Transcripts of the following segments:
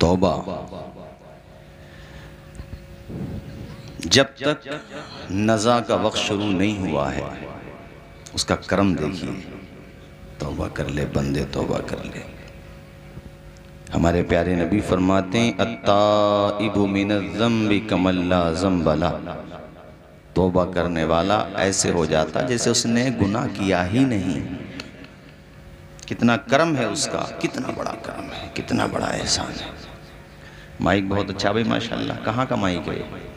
तौबा जब तक नज़ा का वक्त शुरू नहीं हुआ है उसका कर्म देखिए। तौबा कर ले बंदे, तौबा कर ले। हमारे प्यारे नबी फरमाते हैं अत्ताइबु मिनज़्ज़म्बि कमल्ला ज़म्बला। तौबा करने वाला ऐसे हो जाता जैसे उसने गुनाह किया ही नहीं। कितना कर्म है उसका, कितना बड़ा कर्म है, कितना बड़ा एहसान है। माइक बहुत अच्छा भाई माशाल्लाह। कहाँ का माइक है?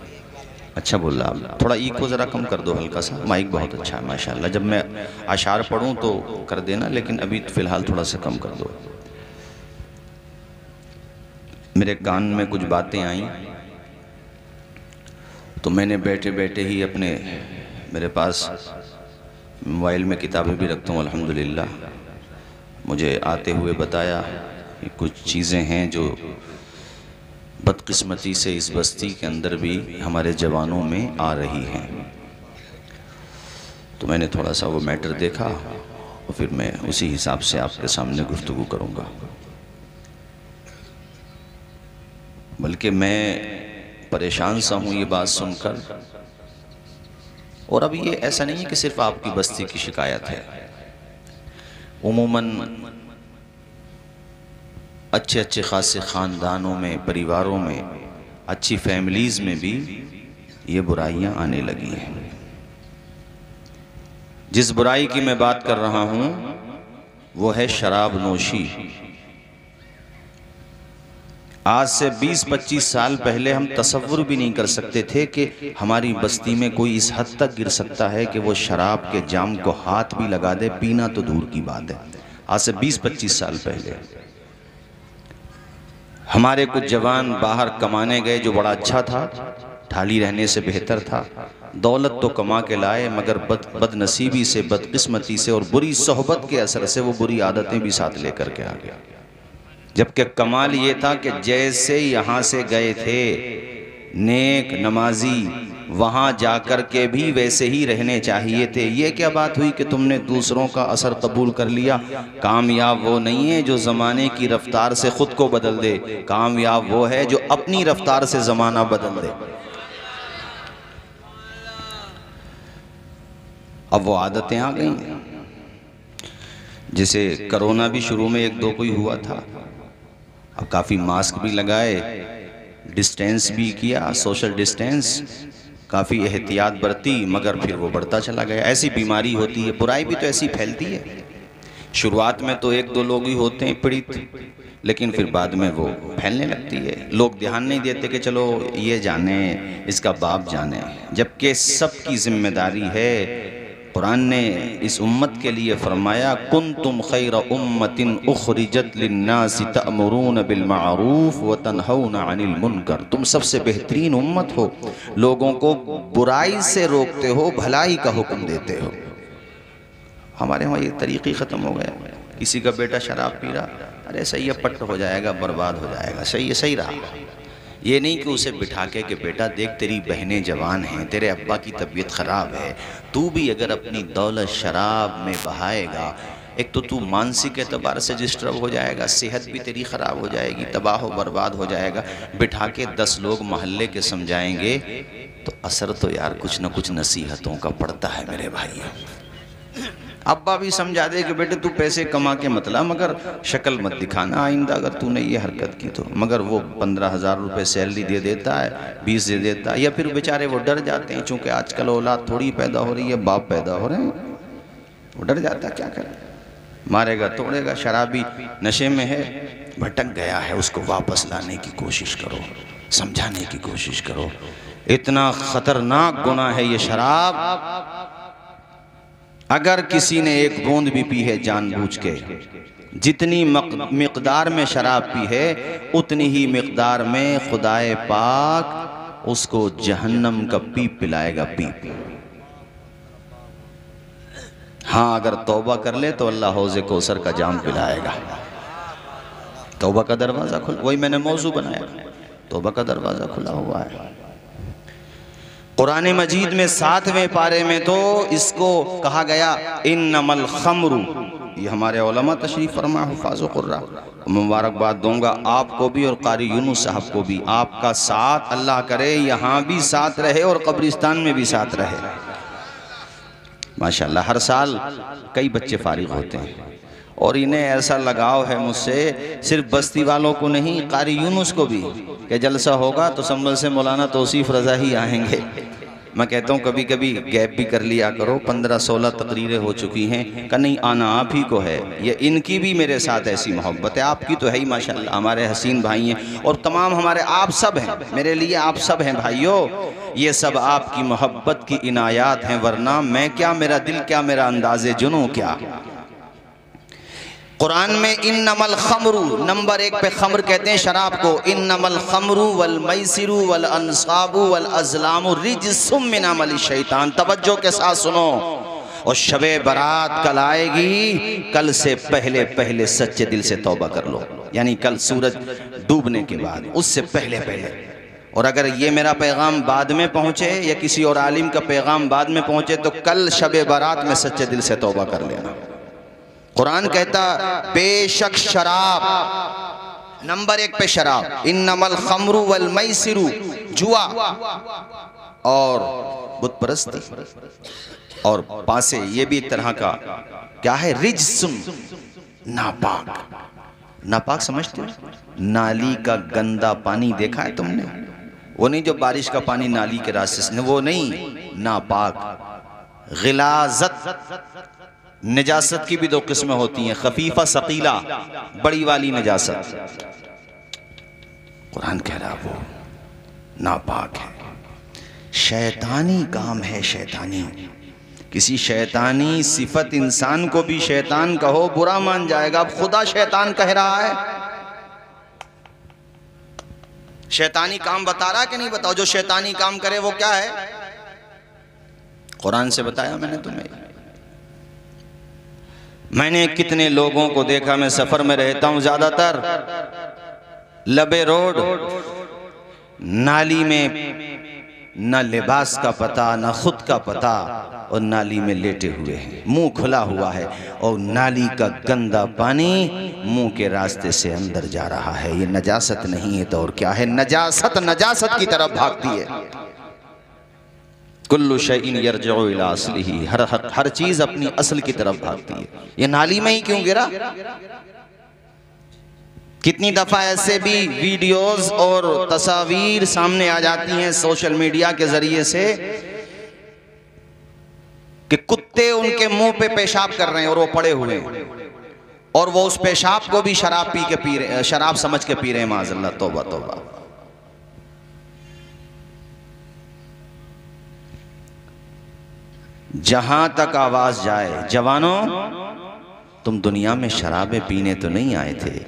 अच्छा बोल रहा आप। थोड़ा ई को ज़रा कम कर दो हल्का सा। माइक बहुत अच्छा है माशाल्लाह। जब मैं अशार पढ़ूँ तो कर देना, लेकिन अभी फ़िलहाल थोड़ा सा कम कर दो। मेरे कान में कुछ बातें आईं तो मैंने बैठे बैठे ही अपने, मेरे पास मोबाइल में किताबें भी रखता हूँ अल्हम्दुलिल्लाह, मुझे आते हुए बताया कि कुछ चीज़ें हैं जो बदकिस्मती से इस बस्ती के अंदर भी हमारे जवानों में आ रही हैं। तो मैंने थोड़ा सा वो मैटर देखा और फिर मैं उसी हिसाब से आपके सामने गुफ्तगू करूँगा। बल्कि मैं परेशान सा हूँ ये बात सुनकर। और अब ये ऐसा नहीं है कि सिर्फ आपकी बस्ती की शिकायत है, उमूमन अच्छे अच्छे खासे ख़ानदानों में, परिवारों में, अच्छी फैमिलीज़ में भी ये बुराइयां आने लगी हैं। जिस बुराई की मैं बात कर रहा हूँ वो है शराब नोशी। आज से 20-25 साल पहले हम तसव्वुर भी नहीं कर सकते थे कि हमारी बस्ती में कोई इस हद तक गिर सकता है कि वो शराब के जाम को हाथ भी लगा दे, पीना तो दूर की बात है। आज से 20-25 साल पहले हमारे कुछ जवान बाहर कमाने गए, जो बड़ा अच्छा था, ढाली रहने से बेहतर था। दौलत तो कमा के लाए, मगर बदनसीबी से, बदकिस्मती से और बुरी सोहबत के असर से वो बुरी आदतें भी साथ लेकर के आ गया। जबकि कमाल ये था कि जैसे यहाँ से गए थे नेक नमाजी, वहाँ जाकर के भी वैसे ही रहने चाहिए थे। ये क्या बात हुई कि तुमने दूसरों का असर कबूल कर लिया? कामयाब वो नहीं है जो ज़माने की रफ्तार से ख़ुद को बदल दे, कामयाब वो है जो अपनी रफ्तार से ज़माना बदल दे। अब वो आदतें आ गई। जैसे कोरोना भी शुरू में 1-2 कोई हुआ था, अब काफ़ी मास्क भी लगाए, डिस्टेंस भी किया, सोशल डिस्टेंस, काफ़ी एहतियात बरती, मगर फिर वो बढ़ता चला गया। ऐसी बीमारी होती है, बुराई भी तो ऐसी फैलती है। शुरुआत में तो 1-2 लोग ही होते हैं पीड़ित, लेकिन फिर बाद में वो फैलने लगती है। लोग ध्यान नहीं देते कि चलो ये जाने, इसका बाप जाने, जबकि सबकी जिम्मेदारी है। कुरान ने इस उम्मत के लिए फरमाया कुंतुम खैर उम्मतिन उखरिजत लिन्नासि तअमुरून बिल मारूफ व तनहौना अनिल मुनकर। तुम सबसे बेहतरीन उम्मत हो, लोगों को बुराई से रोकते हो, भलाई का हुक्म देते हो। हमारे वहाँ ये तरीक़े ख़त्म हो गए। किसी का बेटा शराब पी रहा, अरे सही है, पट्ट हो जाएगा, बर्बाद हो जाएगा, सही है, सही रहा। ये नहीं कि उसे बिठा के कि बेटा देख तेरी बहनें जवान हैं, तेरे अब्बा की तबीयत ख़राब है, तू भी अगर अपनी दौलत शराब में बहाएगा, एक तो तू मानसिक एतबार से डिस्टर्ब हो जाएगा, सेहत भी तेरी ख़राब हो जाएगी, तबाह व बर्बाद हो जाएगा। बिठा के 10 लोग मोहल्ले के समझाएंगे तो असर तो यार कुछ न कुछ नसीहतों का पड़ता है मेरे भाइयों। अब्बा भी समझा दे कि बेटे तू पैसे कमा के मत ला, मगर शक्ल मत दिखाना आइंदा अगर तूने ये हरकत की तो। मगर वो 15,000 रुपये सैलरी दे देता है, 20 दे देता है, या फिर बेचारे वो डर जाते हैं, चूँकि आजकल औलाद थोड़ी पैदा हो रही है, बाप पैदा हो रहे हैं, वो डर जाता है, क्या करे, मारेगा तोड़ेगा। शराबी नशे में है, भटक गया है, उसको वापस लाने की कोशिश करो, समझाने की कोशिश करो। इतना ख़तरनाक गुनाह है ये शराब। अगर किसी ने एक बूंद भी पी है जानबूझ के, जितनी मिक़दार में शराब पी है उतनी ही मिक़दार में खुदाए पाक उसको जहन्नम का पीप पिलाएगा, पीप। हाँ, अगर तौबा कर ले तो अल्लाह हौज़े कौसर का जाम पिलाएगा। तौबा का दरवाज़ा खुल, वही मैंने मौजू बनाया, तौबा का दरवाज़ा खुला हुआ है। कुरान मजीद में 7वें पारे में तो इसको कहा गया इन्नमल खमरू। ये हमारे उलमा तशरीफ फरमा हुफ़ाज़ कुर्रा, मुबारकबाद दूंगा आपको भी और कारी यूनुस साहब को भी। आपका साथ अल्लाह करे यहाँ भी साथ रहे और कब्रिस्तान में भी साथ रहे। माशाल्लाह हर साल कई बच्चे फारिग होते हैं और इन्हें ऐसा लगाव है मुझसे, सिर्फ बस्ती वालों को नहीं, कारी यूनुस को भी, कि जलसा होगा तो संभल से मौलाना तौसीफ रज़ा ही आएंगे। मैं कहता हूँ कभी कभी गैप भी कर लिया करो, 15-16 तकरीरें हो चुकी हैं का नहीं आना आप ही को है। ये इनकी भी मेरे साथ ऐसी मोहब्बत है, आपकी तो है ही माशाल्लाह, हमारे हसीन भाई हैं और तमाम हमारे आप सब हैं, मेरे लिए आप सब हैं भाइयों। ये सब आपकी मोहब्बत की इनायात हैं, वरना मैं क्या, मेरा दिल क्या, मेरा अंदाज़े जुनू क्या। कुरान में इन्नमल खमरू, नंबर 1 पे खमर कहते हैं शराब को। इन्नमल खमरू वल मैसिरू वल अंसाबु वल अज़लामु रिज्सुम मिन अमलि शैतान। तवज्जो के साथ सुनो। और शबे बारात कल आएगी, कल से पहले पहले सच्चे दिल से तौबा कर लो, यानी कल सूरज डूबने के बाद, उससे पहले पहले। और अगर ये मेरा पैगाम बाद में पहुँचे या किसी और आलिम का पैगाम बाद में पहुँचे तो कल शबे बारात में सच्चे दिल से तौबा कर लेना। कुरान कहता बेशक शराब, नंबर 1 पे शराब, इन्नमल खमरू वल मैसिरू, जुआ और बुत परस्ती और पासे, ये भी एक तरह का क्या है, रिज्सुम, नापाक। नापाक समझते हो? नाली का गंदा पानी देखा है तुमने? वो नहीं जो बारिश का पानी नाली के रास्ते से, वो नहीं, नापाक। गिलाजत, नजासत की भी 2 किस्में होती हैं, खफीफा सकीला, बड़ी वाली नजासत। कुरान कह रहा वो नापाक है, शैतानी काम है, शैतानी। किसी शैतानी सिफत इंसान को भी शैतान कहो बुरा मान जाएगा। अब खुदा शैतान कह रहा है, शैतानी काम बता रहा है कि नहीं? बताओ जो शैतानी काम करे वो क्या है? कुरान से बताया मैंने तुम्हें। मैंने कितने लोगों को देखा, मैं सफर में रहता हूं ज्यादातर, लबे रोड, नाली में न लिबास का पता, न खुद का पता, और नाली में लेटे हुए हैं, मुंह खुला हुआ है और नाली का गंदा पानी मुंह के रास्ते से अंदर जा रहा है। ये नजासत नहीं है तो और क्या है? नजासत नजासत की तरफ भागती है। कुल्लु शैइन यरजिउ इला अस्लिही, हर चीज अपनी असल की तरफ भागती है। ये नाली में ही क्यों गिरा? कितनी दफा ऐसे भी वीडियोस और तस्वीर सामने आ जाती हैं सोशल मीडिया के जरिए से कि कुत्ते उनके मुंह पे पेशाब कर रहे हैं और वो पड़े हुए हैं, और वो उस पेशाब को भी शराब पी रहे, शराब समझ के पी रहे हैं। माज़अल्लाह, तौबा तौबा। जहां तक आवाज जाए, जवानों तुम दुनिया में शराबें पीने तो नहीं आए थे,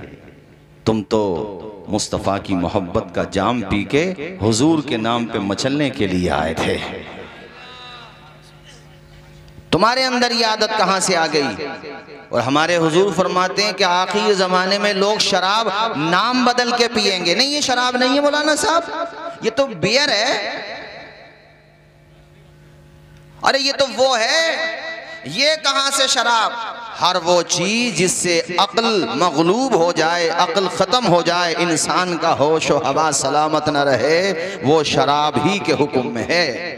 तुम तो मुस्तफ़ा की मोहब्बत का जाम पी के हुजूर के नाम पे मचलने के लिए आए थे। तुम्हारे अंदर ये आदत कहां से आ गई? और हमारे हुजूर फरमाते हैं कि आखिरी जमाने में लोग शराब नाम बदल के पिएंगे। नहीं, ये शराब नहीं है मौलाना साहब, ये तो बियर है। अरे ये तो वो है, ये कहां से शराब? हर वो चीज जिससे अक्ल मगलूब हो जाए, अक्ल खत्म हो जाए, इंसान का होश व हवा सलामत न रहे, वो शराब ही के हुक्म में है।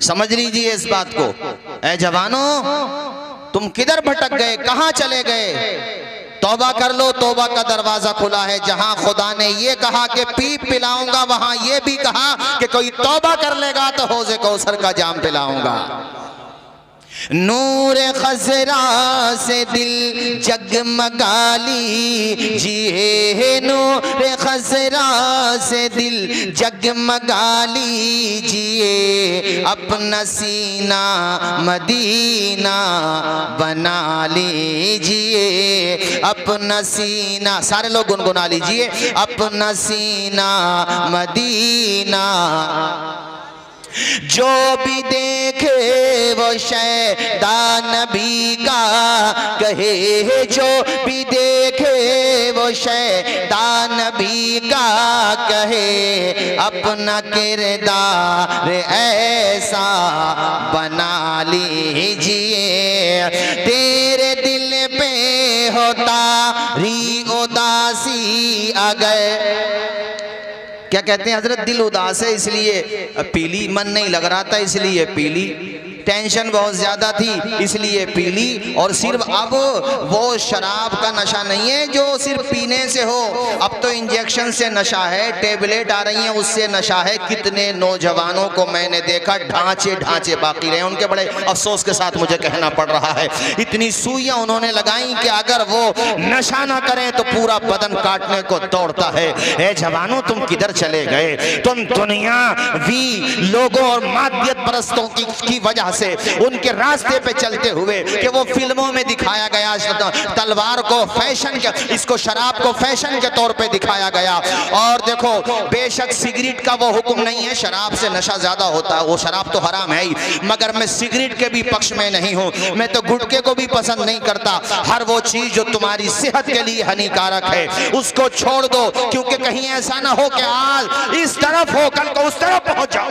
समझ लीजिए इस बात को। ऐ जवानों, तुम किधर भटक गए, कहां चले गए? तौबा कर लो, तौबा का दरवाजा खुला है। जहां खुदा ने ये कहा कि पीप पिलाऊंगा, वहां ये भी कहा कि कोई तौबा कर लेगा तो हौज़े कौसर का जाम पिलाऊंगा। नूर खजरा से दिल जगमगा लीजिए, नूर खजरा से दिल जगमगा लीजिए, अपना सीना मदीना बना लीजिए, अपना सीना, सारे लोग गुनगुना लीजिए, अपना सीना मदीना जो भी देखे वो शैतान नबी का कहे, जो भी देखे वो शैतान नबी का कहे, अपना किरदार ऐसा बना लीजिए, तेरे दिल पे होता री उदासी अगर, क्या कहते हैं हजरत, दिल उदास है इसलिए पीली, मन नहीं लग रहा था इसलिए पीली, टेंशन बहुत ज्यादा थी इसलिए पीली। और सिर्फ अब वो शराब का नशा नहीं है जो सिर्फ पीने से हो, अब तो इंजेक्शन से नशा है, टेबलेट आ रही हैं उससे नशा है। कितने नौजवानों को मैंने देखा ढांचे ढांचे बाकी रहे, उनके बड़े अफसोस के साथ मुझे कहना पड़ रहा है, इतनी सुइयां उन्होंने लगाई कि अगर वो नशा ना करें तो पूरा बदन काटने को दौड़ता है। ए जवानों, तुम किधर चले गए? तुम दुनियावी लोगों और मादियत परस्तों की वजह से उनके रास्ते पे चलते हुए कि वो फिल्मों में दिखाया गया तलवार को फैशन के, इसको शराब को फैशन के तौर पे दिखाया गया। और देखो, बेशक सिगरेट का वो हुक्म नहीं है, शराब से नशा ज्यादा होता है, वो शराब तो हराम है ही, मगर मैं सिगरेट के भी पक्ष में नहीं हूँ, मैं तो गुटखे को भी पसंद नहीं करता। हर वो चीज जो तुम्हारी सेहत के लिए हानिकारक है उसको छोड़ दो, क्योंकि कहीं ऐसा ना हो कि आज इस तरफ हो कल को उस तरफ पहुंच जाओ।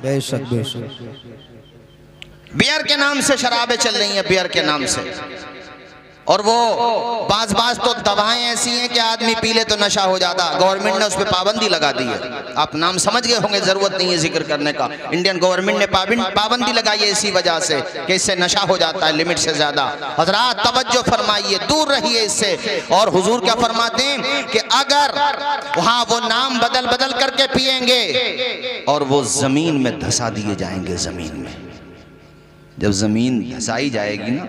बेशक बेशक। बियर के नाम से शराबें चल रही हैं, बियर के नाम से, और वो बाज तो दवाएं ऐसी हैं कि आदमी पी ले तो नशा हो जाता। गवर्नमेंट ने उस पर पाबंदी लगा दी है, आप नाम समझ गए होंगे, जरूरत नहीं है जिक्र करने का। इंडियन गवर्नमेंट ने पाबंदी लगाई है इसी वजह से कि इससे नशा हो जाता है लिमिट से ज्यादा। हजरात तवज्जो फरमाइए, दूर रहिए इससे। और हुजूर क्या फरमाते हैं कि अगर वहां वो नाम बदल करके पिएंगे और वो जमीन में धंसा दिए जाएंगे। जमीन में जब जमीन धंसाई जाएगी ना,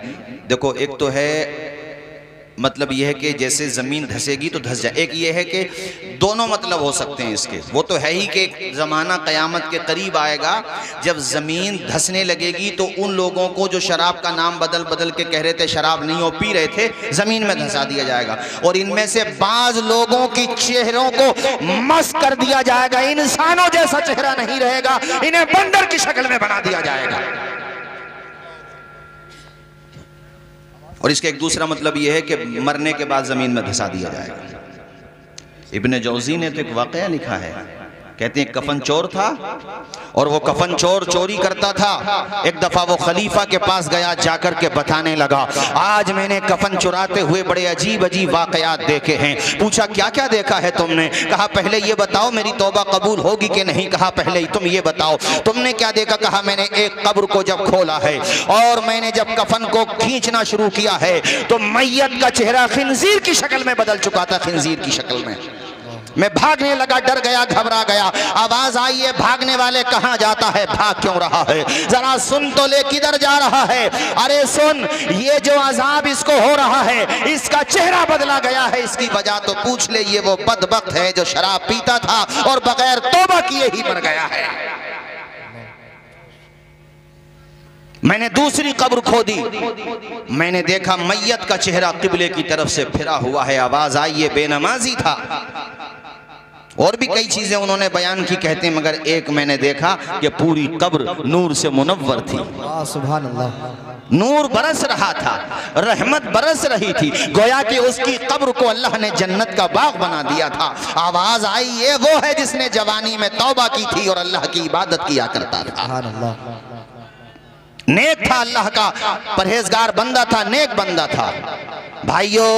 देखो एक तो है मतलब यह है कि जैसे ज़मीन धंसेगी तो धंस जाए, एक ये है कि दोनों मतलब हो सकते हैं इसके। वो तो है ही कि ज़माना क़यामत के करीब आएगा जब ज़मीन धंसने लगेगी तो उन लोगों को जो शराब का नाम बदल के कह रहे थे, शराब नहीं हो पी रहे थे, ज़मीन में धंसा दिया जाएगा। और इनमें से बाज़ लोगों की चेहरों को मस्त कर दिया जाएगा, इंसानों जैसा चेहरा नहीं रहेगा, इन्हें बंदर की शक्ल में बना दिया जाएगा। और इसका एक दूसरा मतलब यह है कि मरने के बाद जमीन में धंसा दिया जाएगा। इब्ने जौज़ी ने तो एक वाक़या लिखा है, कहते हैं कफन चोर था और वो कफन चोर चोरी करता था। एक दफा वो खलीफा के पास गया, जाकर के बताने लगा, आज मैंने कफन चुराते हुए बड़े अजीब अजीब वाक़यात देखे हैं। पूछा क्या क्या देखा है तुमने? कहा पहले ये बताओ मेरी तौबा कबूल होगी कि नहीं? कहा पहले तुम ये बताओ तुमने क्या देखा? कहा मैंने एक कब्र को जब खोला है और मैंने जब कफन को खींचना शुरू किया है तो मैयत का चेहरा खिंजीर की शक्ल में बदल चुका था, खिंजीर की शक्ल में। मैं भागने लगा, डर गया, घबरा गया। आवाज आई है, भागने वाले कहाँ जाता है, भाग क्यों रहा है? जरा सुन तो ले, किधर जा रहा है? अरे सुन, ये जो अजाब इसको हो रहा है, इसका चेहरा बदला गया है, इसकी वजह तो पूछ ले। ये वो बदबख्त है जो शराब पीता था और बगैर तौबा किए ही मर गया है। मैंने दूसरी कब्र खोदी, मैंने देखा मैयत का चेहरा किबले की तरफ से फिरा हुआ है। आवाज आई, ये बेनमाजी था। और भी कई चीजें उन्होंने बयान की, कहते हैं मगर एक मैंने देखा कि पूरी कब्र नूर से मुनव्वर थी। सुभान अल्लाह। नूर बरस रहा था, रहमत बरस रही थी, गोया कि उसकी कब्र को अल्लाह ने जन्नत का बाग बना दिया था। आवाज आई, ये वो है जिसने जवानी में तौबा की थी और अल्लाह की इबादत किया करता था। नेक था, अल्लाह का परहेजगार बंदा था, नेक बंदा था। भाइयों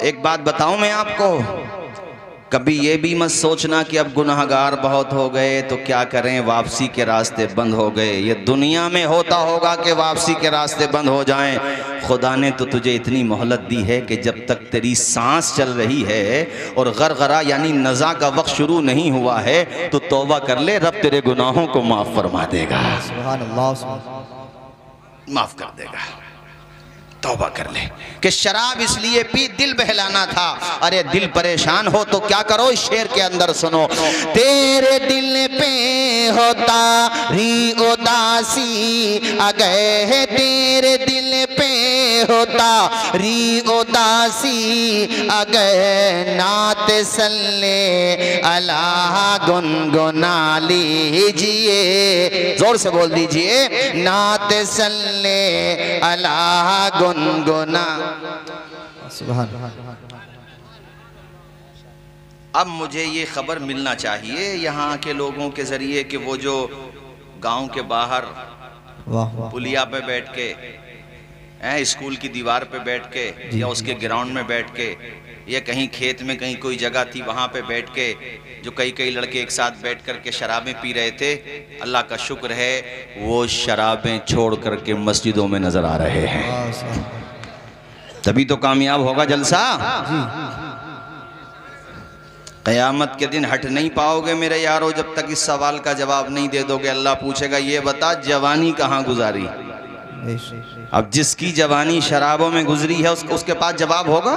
एक बात बताऊं मैं आपको, कभी ये भी मत सोचना कि अब गुनाहगार बहुत हो गए तो क्या करें, वापसी के रास्ते बंद हो गए। ये दुनिया में होता होगा कि वापसी के रास्ते बंद हो जाएं। खुदा ने तो तुझे इतनी मोहलत दी है कि जब तक तेरी सांस चल रही है और गरगरा यानी नज़ा का वक्त शुरू नहीं हुआ है तो तौबा कर ले, रब तेरे गुनाहों को माफ़ फरमा देगा। सुभान अल्लाह, माफ़ कर देगा। तौबा कर ले कि शराब इसलिए पी, दिल बहलाना था। अरे दिल परेशान हो तो क्या करो, इस शेर के अंदर सुनो, तेरे दिल पे होता री उदासी अगर तेरे दिल पे होता री उदासी अगर नात सल्ले अल्लाह गुनगुना लीजिए, जोर से बोल दीजिए, नात सल्ले अल्लाह गुनगुना। सुभान। अब मुझे ये खबर मिलना चाहिए यहाँ के लोगों के जरिए कि वो जो गांव के बाहर पुलिया पे बैठ के, स्कूल की दीवार पे बैठ के, या उसके ग्राउंड में बैठ के, या कहीं खेत में कहीं कोई जगह थी वहाँ पे बैठ के जो कई लड़के एक साथ बैठ कर के शराबें पी रहे थे, अल्लाह का शुक्र है वो शराबें छोड़ करके मस्जिदों में नजर आ रहे हैं। तभी तो कामयाब होगा जलसा। क़यामत के दिन हट नहीं पाओगे मेरे यारो जब तक इस सवाल का जवाब नहीं दे दोगे। अल्लाह पूछेगा ये बता जवानी कहाँ गुजारी। अब जिसकी जवानी शराबों में गुजरी है उसके पास जवाब होगा।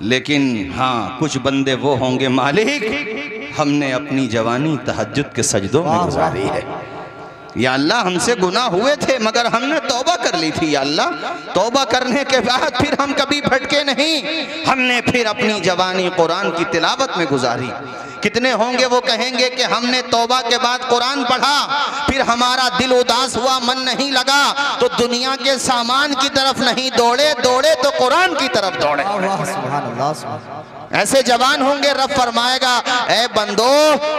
लेकिन हाँ, कुछ बंदे वो होंगे मालिक हमने अपनी जवानी तहज्जुद के सजदों में गुजारी है। या अल्लाह हमसे गुनाह हुए थे मगर हमने तौबा कर ली थी। या अल्लाह तौबा करने के बाद फिर हम कभी भटके नहीं, हमने फिर अपनी जवानी कुरान की तिलावत में गुजारी। कितने होंगे वो कहेंगे कि हमने तौबा के बाद कुरान पढ़ा, फिर हमारा दिल उदास हुआ, मन नहीं लगा, तो दुनिया के सामान की तरफ नहीं दौड़े, दौड़े तो कुरान की तरफ दौड़े। ऐसे जवान होंगे। रब फरमाएगा ए बंदो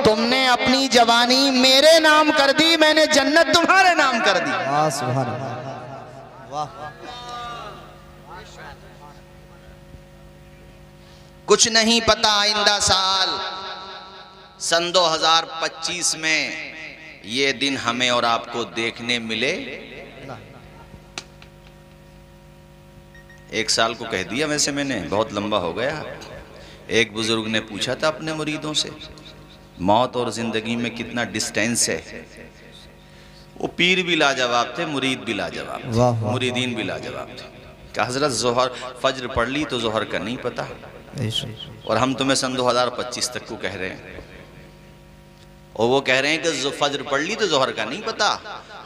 तुमने अपनी जवानी मेरे नाम कर दी, मैंने जन्नत तुम्हारे नाम कर दी। कुछ नहीं पता आइंदा साल सन 2025 में ये दिन हमें और आपको देखने मिले। एक साल को कह दिया वैसे मैंने, बहुत लंबा हो गया। एक बुजुर्ग ने पूछा था अपने मुरीदों से मौत और जिंदगी में कितना डिस्टेंस है। वो पीर भी लाजवाब थे, मुरीद भी लाजवाब थे, मुरीदीन भी लाजवाब थे। कि हजरत जोहर फज्र पढ़ ली तो जोहर का नहीं पता, और हम तुम्हें सन 2025 तक को कह रहे हैं। और वो कह रहे हैं कि फज्र पढ़ ली तो जोहर का नहीं पता।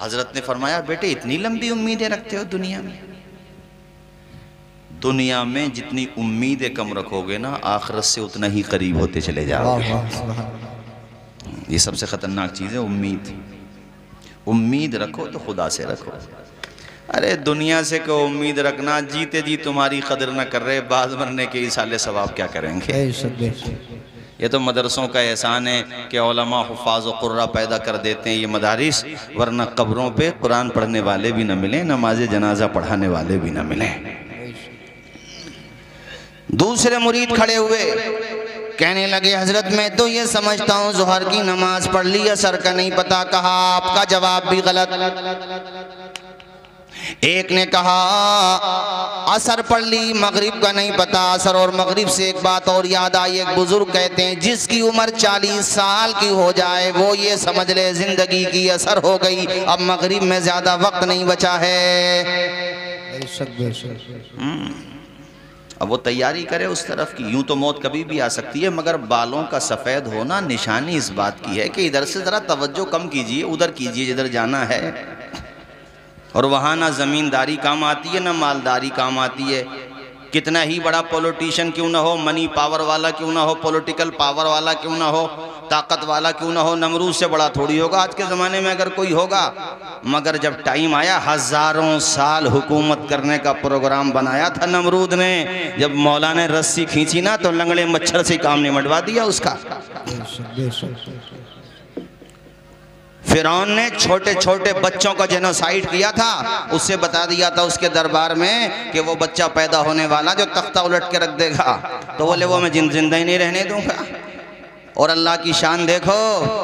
हजरत ने फरमाया बेटे इतनी लंबी उम्मीदें रखते हो दुनिया में? दुनिया में जितनी उम्मीदें कम रखोगे ना आखिरत से उतना ही करीब होते चले जाओगे। ये सबसे खतरनाक चीज़ है उम्मीद। उम्मीद रखो तो खुदा से रखो। अरे दुनिया से को उम्मीद रखना, जीते जी तुम्हारी कदर न कर रहे, बाद मरने के इसाले सवाब क्या करेंगे। ये तो मदरसों का एहसान है कि उलमा हुफ़ाज़ व क़ुर्रा पैदा कर देते हैं ये मदारिस, वरना कब्रों पे कुरान पढ़ने वाले भी न मिले, नमाज जनाजा पढ़ाने वाले भी न मिले। दूसरे मुरीद खड़े हुए कहने लगे हजरत मैं तो ये समझता हूँ ज़ोहर की नमाज पढ़ ली, असर का नहीं पता। कहा आपका जवाब भी गलत। एक ने कहा असर पढ़ ली, मगरिब का नहीं पता। असर और मगरिब से एक बात और याद आई, एक बुजुर्ग कहते हैं जिसकी उम्र 40 साल की हो जाए वो ये समझ ले जिंदगी की असर हो गई, अब मगरिब में ज्यादा वक्त नहीं बचा है। अब वो तैयारी करे उस तरफ की। यूं तो मौत कभी भी आ सकती है, मगर बालों का सफ़ेद होना निशानी इस बात की है कि इधर से ज़रा तवज्जो कम कीजिए, उधर कीजिए जिधर जाना है। और वहाँ ना ज़मींदारी काम आती है ना मालदारी काम आती है। कितना ही बड़ा पॉलिटिशियन क्यों ना हो, मनी पावर वाला क्यों ना हो, पॉलिटिकल पावर वाला क्यों ना हो, ताकत वाला क्यों ना हो, नमरूद से बड़ा थोड़ी होगा आज के ज़माने में अगर कोई होगा। मगर जब टाइम आया, हज़ारों साल हुकूमत करने का प्रोग्राम बनाया था नमरूद ने, जब मौला ने रस्सी खींची ना तो लंगड़े मच्छर से काम निमटवा दिया उसका। फिरौन ने छोटे छोटे बच्चों का जेनोसाइड किया था, उससे बता दिया था उसके दरबार में कि वो बच्चा पैदा होने वाला जो तख्ता उलट के रख देगा, तो बोले वो मैं जिंदा ही नहीं रहने दूंगा। और अल्लाह की शान देखो,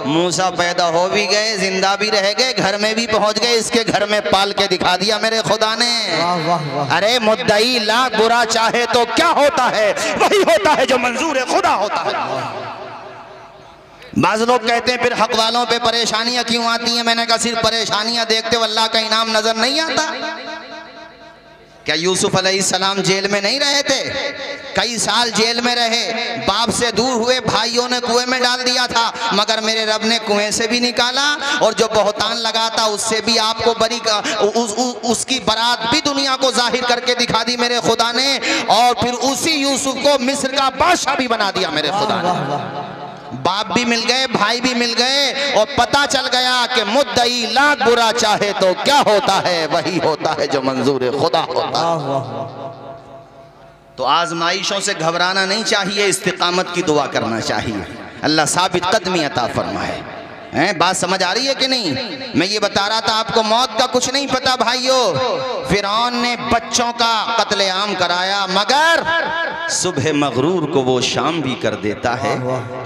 मूसा पैदा हो भी गए, जिंदा भी रह गए, घर में भी पहुंच गए, इसके घर में पाल के दिखा दिया मेरे खुदा ने। अरे मुद्दई लाख बुरा चाहे तो क्या होता है, वही होता है जो मंजूर खुदा होता है। बाज़ लोग कहते हैं फिर हक वालों पे परेशानियां क्यों आती हैं? मैंने कहा सिर्फ परेशानियां देखते हो अल्लाह का इनाम नजर नहीं आता। क्या यूसुफ अलैहिस्सलाम जेल में नहीं रहे थे? कई साल जेल में रहे, बाप से दूर हुए, भाइयों ने कुएं में डाल दिया था, मगर मेरे रब ने कुएं से भी निकाला और जो बहतान लगा था उससे भी आपको बरी उसकी बारात भी दुनिया को जाहिर करके दिखा दी मेरे खुदा ने, और फिर उसी यूसुफ को मिस्र का बादशाह भी बना दिया मेरे खुदा ने। बाप भी मिल गए, भाई भी मिल गए, और पता चल गया कि मुद्दई लाख बुरा चाहे तो क्या होता है, वही होता है जो मंजूर खुदा होता है। तो आजमाइशों से घबराना नहीं चाहिए, इस्तिकामत की दुआ करना चाहिए। अल्लाह साबित कदमी अता फरमाए। हैं, बात समझ आ रही है कि नहीं? मैं ये बता रहा था आपको, मौत का कुछ नहीं पता भाइयों। फिरौन ने बच्चों का कत्लेआम कराया, मगर सुबह मगरूर को वो शाम भी कर देता है,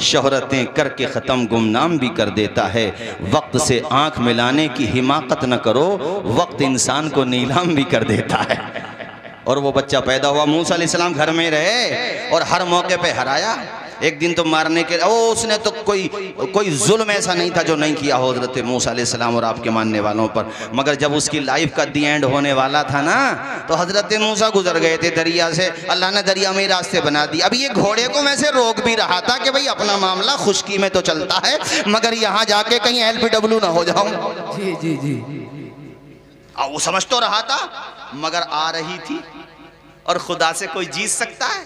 शोहरतें करके ख़त्म गुमनाम भी कर देता है। वक्त से आंख मिलाने की हिमाकत न करो, वक्त इंसान को नीलाम भी कर देता है। और वो बच्चा पैदा हुआ, मूसा अलैहिस्सलाम घर में रहे और हर मौके पे हराया। एक दिन तो मारने के उसने तो कोई जुल्म ऐसा नहीं था जो नहीं किया हो हज़रत मूसा अलैहिस्सलाम और आपके मानने वालों पर। मगर जब उसकी लाइफ का दी एंड होने वाला था ना, तो हज़रत मूसा गुजर गए थे दरिया से, अल्लाह ने दरिया में ही रास्ते बना दिए। अब ये घोड़े को वैसे रोक भी रहा था कि भाई अपना मामला खुश्की में तो चलता है, मगर यहाँ जाके कहीं LPW ना हो जाऊं। जी जी जी। वो समझ तो रहा था, मगर आ रही थी, और खुदा से कोई जीत सकता है?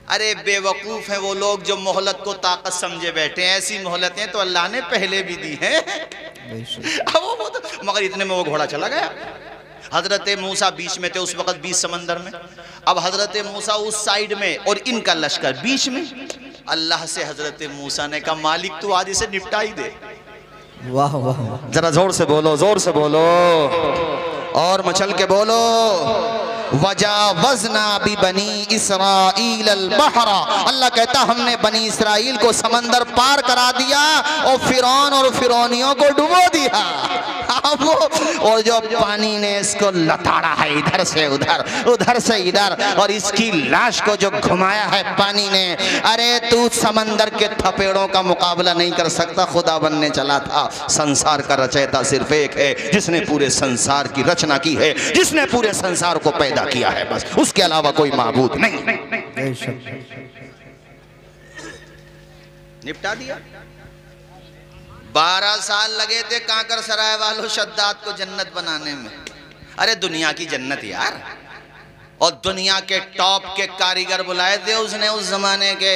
अरे बेवकूफ़ हैं वो लोग जो मोहलत को ताकत समझे बैठे हैं। ऐसी मोहलतें तो अल्लाह ने पहले भी दी हैं। मगर इतने में वो घोड़ा चला गया। हजरत मूसा बीच में थे उस वक्त, 20 समंदर में। अब हजरत मूसा उस साइड में और इनका लश्कर बीच में। अल्लाह से हजरत मूसा ने कहा, मालिक तू आज इसे निपटा ही दे। वाह वाह, जरा जोर से बोलो, जोर से बोलो, और मचल के बोलो। वजावज़ना बि बनी इसराइल अल बहरा, अल्लाह कहता हमने बनी इसराइल को समंदर पार करा दिया और फिरौन और फिरौनियों को डुबो दिया। और जो पानी ने इसको लताड़ा है इधर से उधर, उधर से इधर, और इसकी लाश को जो घुमाया है पानी ने, अरे तू समंदर के थपेड़ों का मुकाबला नहीं कर सकता। खुदा बनने चला था। संसार का रचयिता सिर्फ एक है, जिसने पूरे संसार की रचना की है, जिसने पूरे संसार को पैदा किया है, बस उसके अलावा कोई माबूद नहीं। निपटा दिया। 12 साल लगे थे कांकर सराय वालों शद्दाद को जन्नत बनाने में। अरे दुनिया की जन्नत यार, और दुनिया के टॉप के कारीगर बुलाए थे उसने। उस जमाने के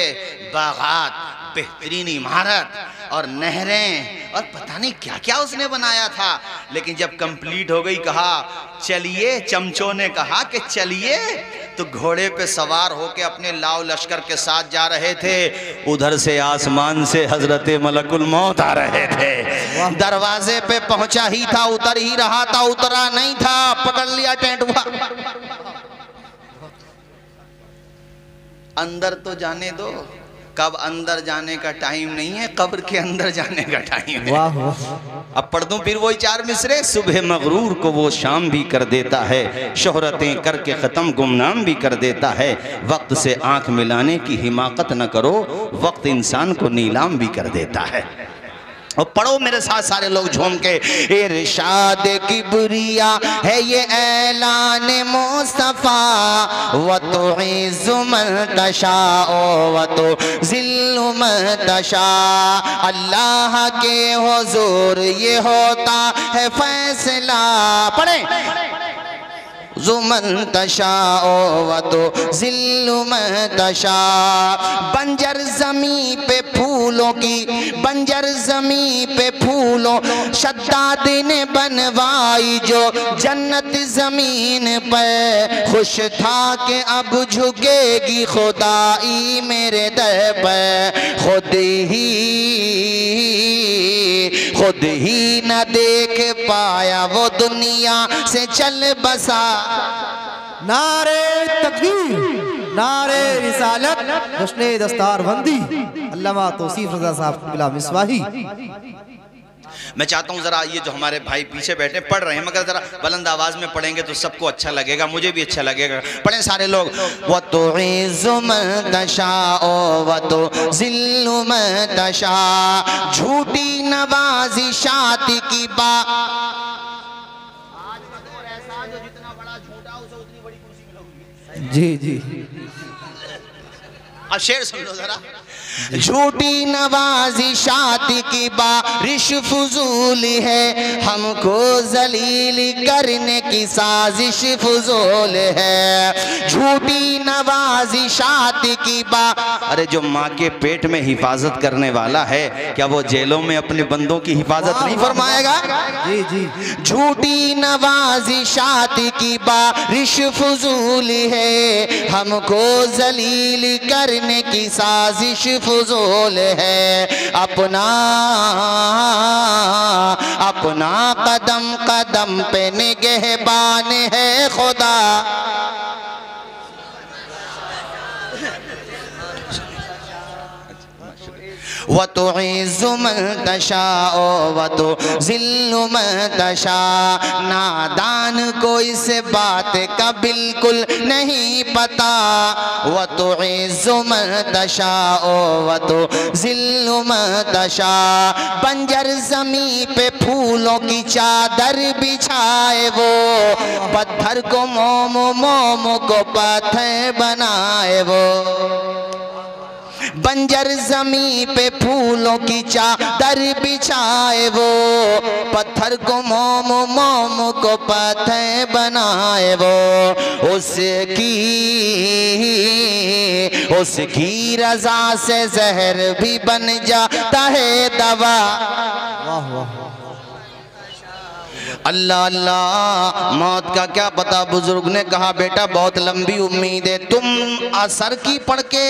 बागात, बेहतरीन इमारत और नहरें और पता नहीं क्या क्या उसने बनाया था। लेकिन जब कंप्लीट हो गई, कहा चलिए, चमचों ने कहा कि चलिए, तो घोड़े पे सवार होके अपने लाव लश्कर के साथ जा रहे थे। उधर से आसमान से हजरत मलकुल मौत आ रहे थे। दरवाजे पे पहुंचा ही था, उतर ही रहा था, उतरा नहीं था, पकड़ लिया टेंटुआ। अंदर तो जाने दो, कब अंदर जाने का टाइम नहीं है, कब्र के अंदर जाने का टाइम है। वाह वाह। अब पढ़ दूं फिर वही 4 मिसरे। सुबह मगरूर को वो शाम भी कर देता है, शोहरतें करके ख़त्म गुमनाम भी कर देता है। वक्त से आंख मिलाने की हिमाकत न करो, वक्त इंसान को नीलाम भी कर देता है। और पढ़ो मेरे साथ सारे लोग झूम के। इरशाद किबरिया है ये ऐलान मुस्तफ़ा, व तो इज़्ज़ु मन तशाओ व तो ज़िल्लु मन तशा। अल्लाह के हुज़ूर ये होता है फैसला। पढ़े। ज़ुमन तशाओ व तो ज़िल्लु मन तशा। बंजर ज़मी पे फूलों की, बंजर ज़मी पे फूलों शद्दाद ने बनवाई जो जन्नत ज़मीन पर। खुश था कि अब झुकेगी खुदाई मेरे दर पर। खुद ही न देख पाया वो दुनिया से चल बसा। नारे तकबीर, नारे रिसालत, जश्न दस्तार बंदी। अल्लामा तौसीफ रज़ा साहब बिला मिसवाही। मैं चाहता हूँ जरा ये जो हमारे भाई पीछे बैठे पढ़ रहे हैं, मगर जरा बुलंद आवाज में पढ़ेंगे तो सबको अच्छा लगेगा, मुझे भी अच्छा लगेगा। पढ़ें सारे लोग। व तो इज़्ज़ु मन तशाओ व तो ज़िल्लु मन तशा। झूठी नवाज़िशात की बात, आज का दौर ऐसा जो जितना बड़ा झूठा उसे उतनी जी जी। अब शेर सुन लो जरा। झूठी नवाजिशात की बारिश फजूल है, हमको जलील करने की साजिश फजूल है। झूठी नवाजिशात की अरे जो माँ के पेट में हिफाजत करने वाला है, क्या वो जेलों में अपने बंदों की हिफाजत नहीं फरमाएगा? जी जी। झूठी नवाजिशात की बारिश फजूल है, हमको जलील करने की साजिश फजूल है। अपना अपना कदम कदम पे निगहबान है खुदा। व तो इज़्ज़ु मन तशाओ व तो ज़िल्लु मन तशा। नादान को इस बात का बिल्कुल नहीं पता। व तो इज़्ज़ु मन तशाओ व तो ज़िल्लु मन तशा। बंजर ज़मीं पे फूलों की चादर बिछाए वो, पत्थर को मोम मोम को पत्थर बनाए वो। बंजर जमी पे फूलों की चादर बिछाए वो, पत्थर को मोम मोम को पत्थर बनाए वो। उसकी रजा से जहर भी बन जाता है दवा। वाह वाह। अल्लाह अल्लाह, मौत का क्या पता। बुजुर्ग ने कहा बेटा बहुत लंबी उम्मीद है, तुम असर की पढ़ के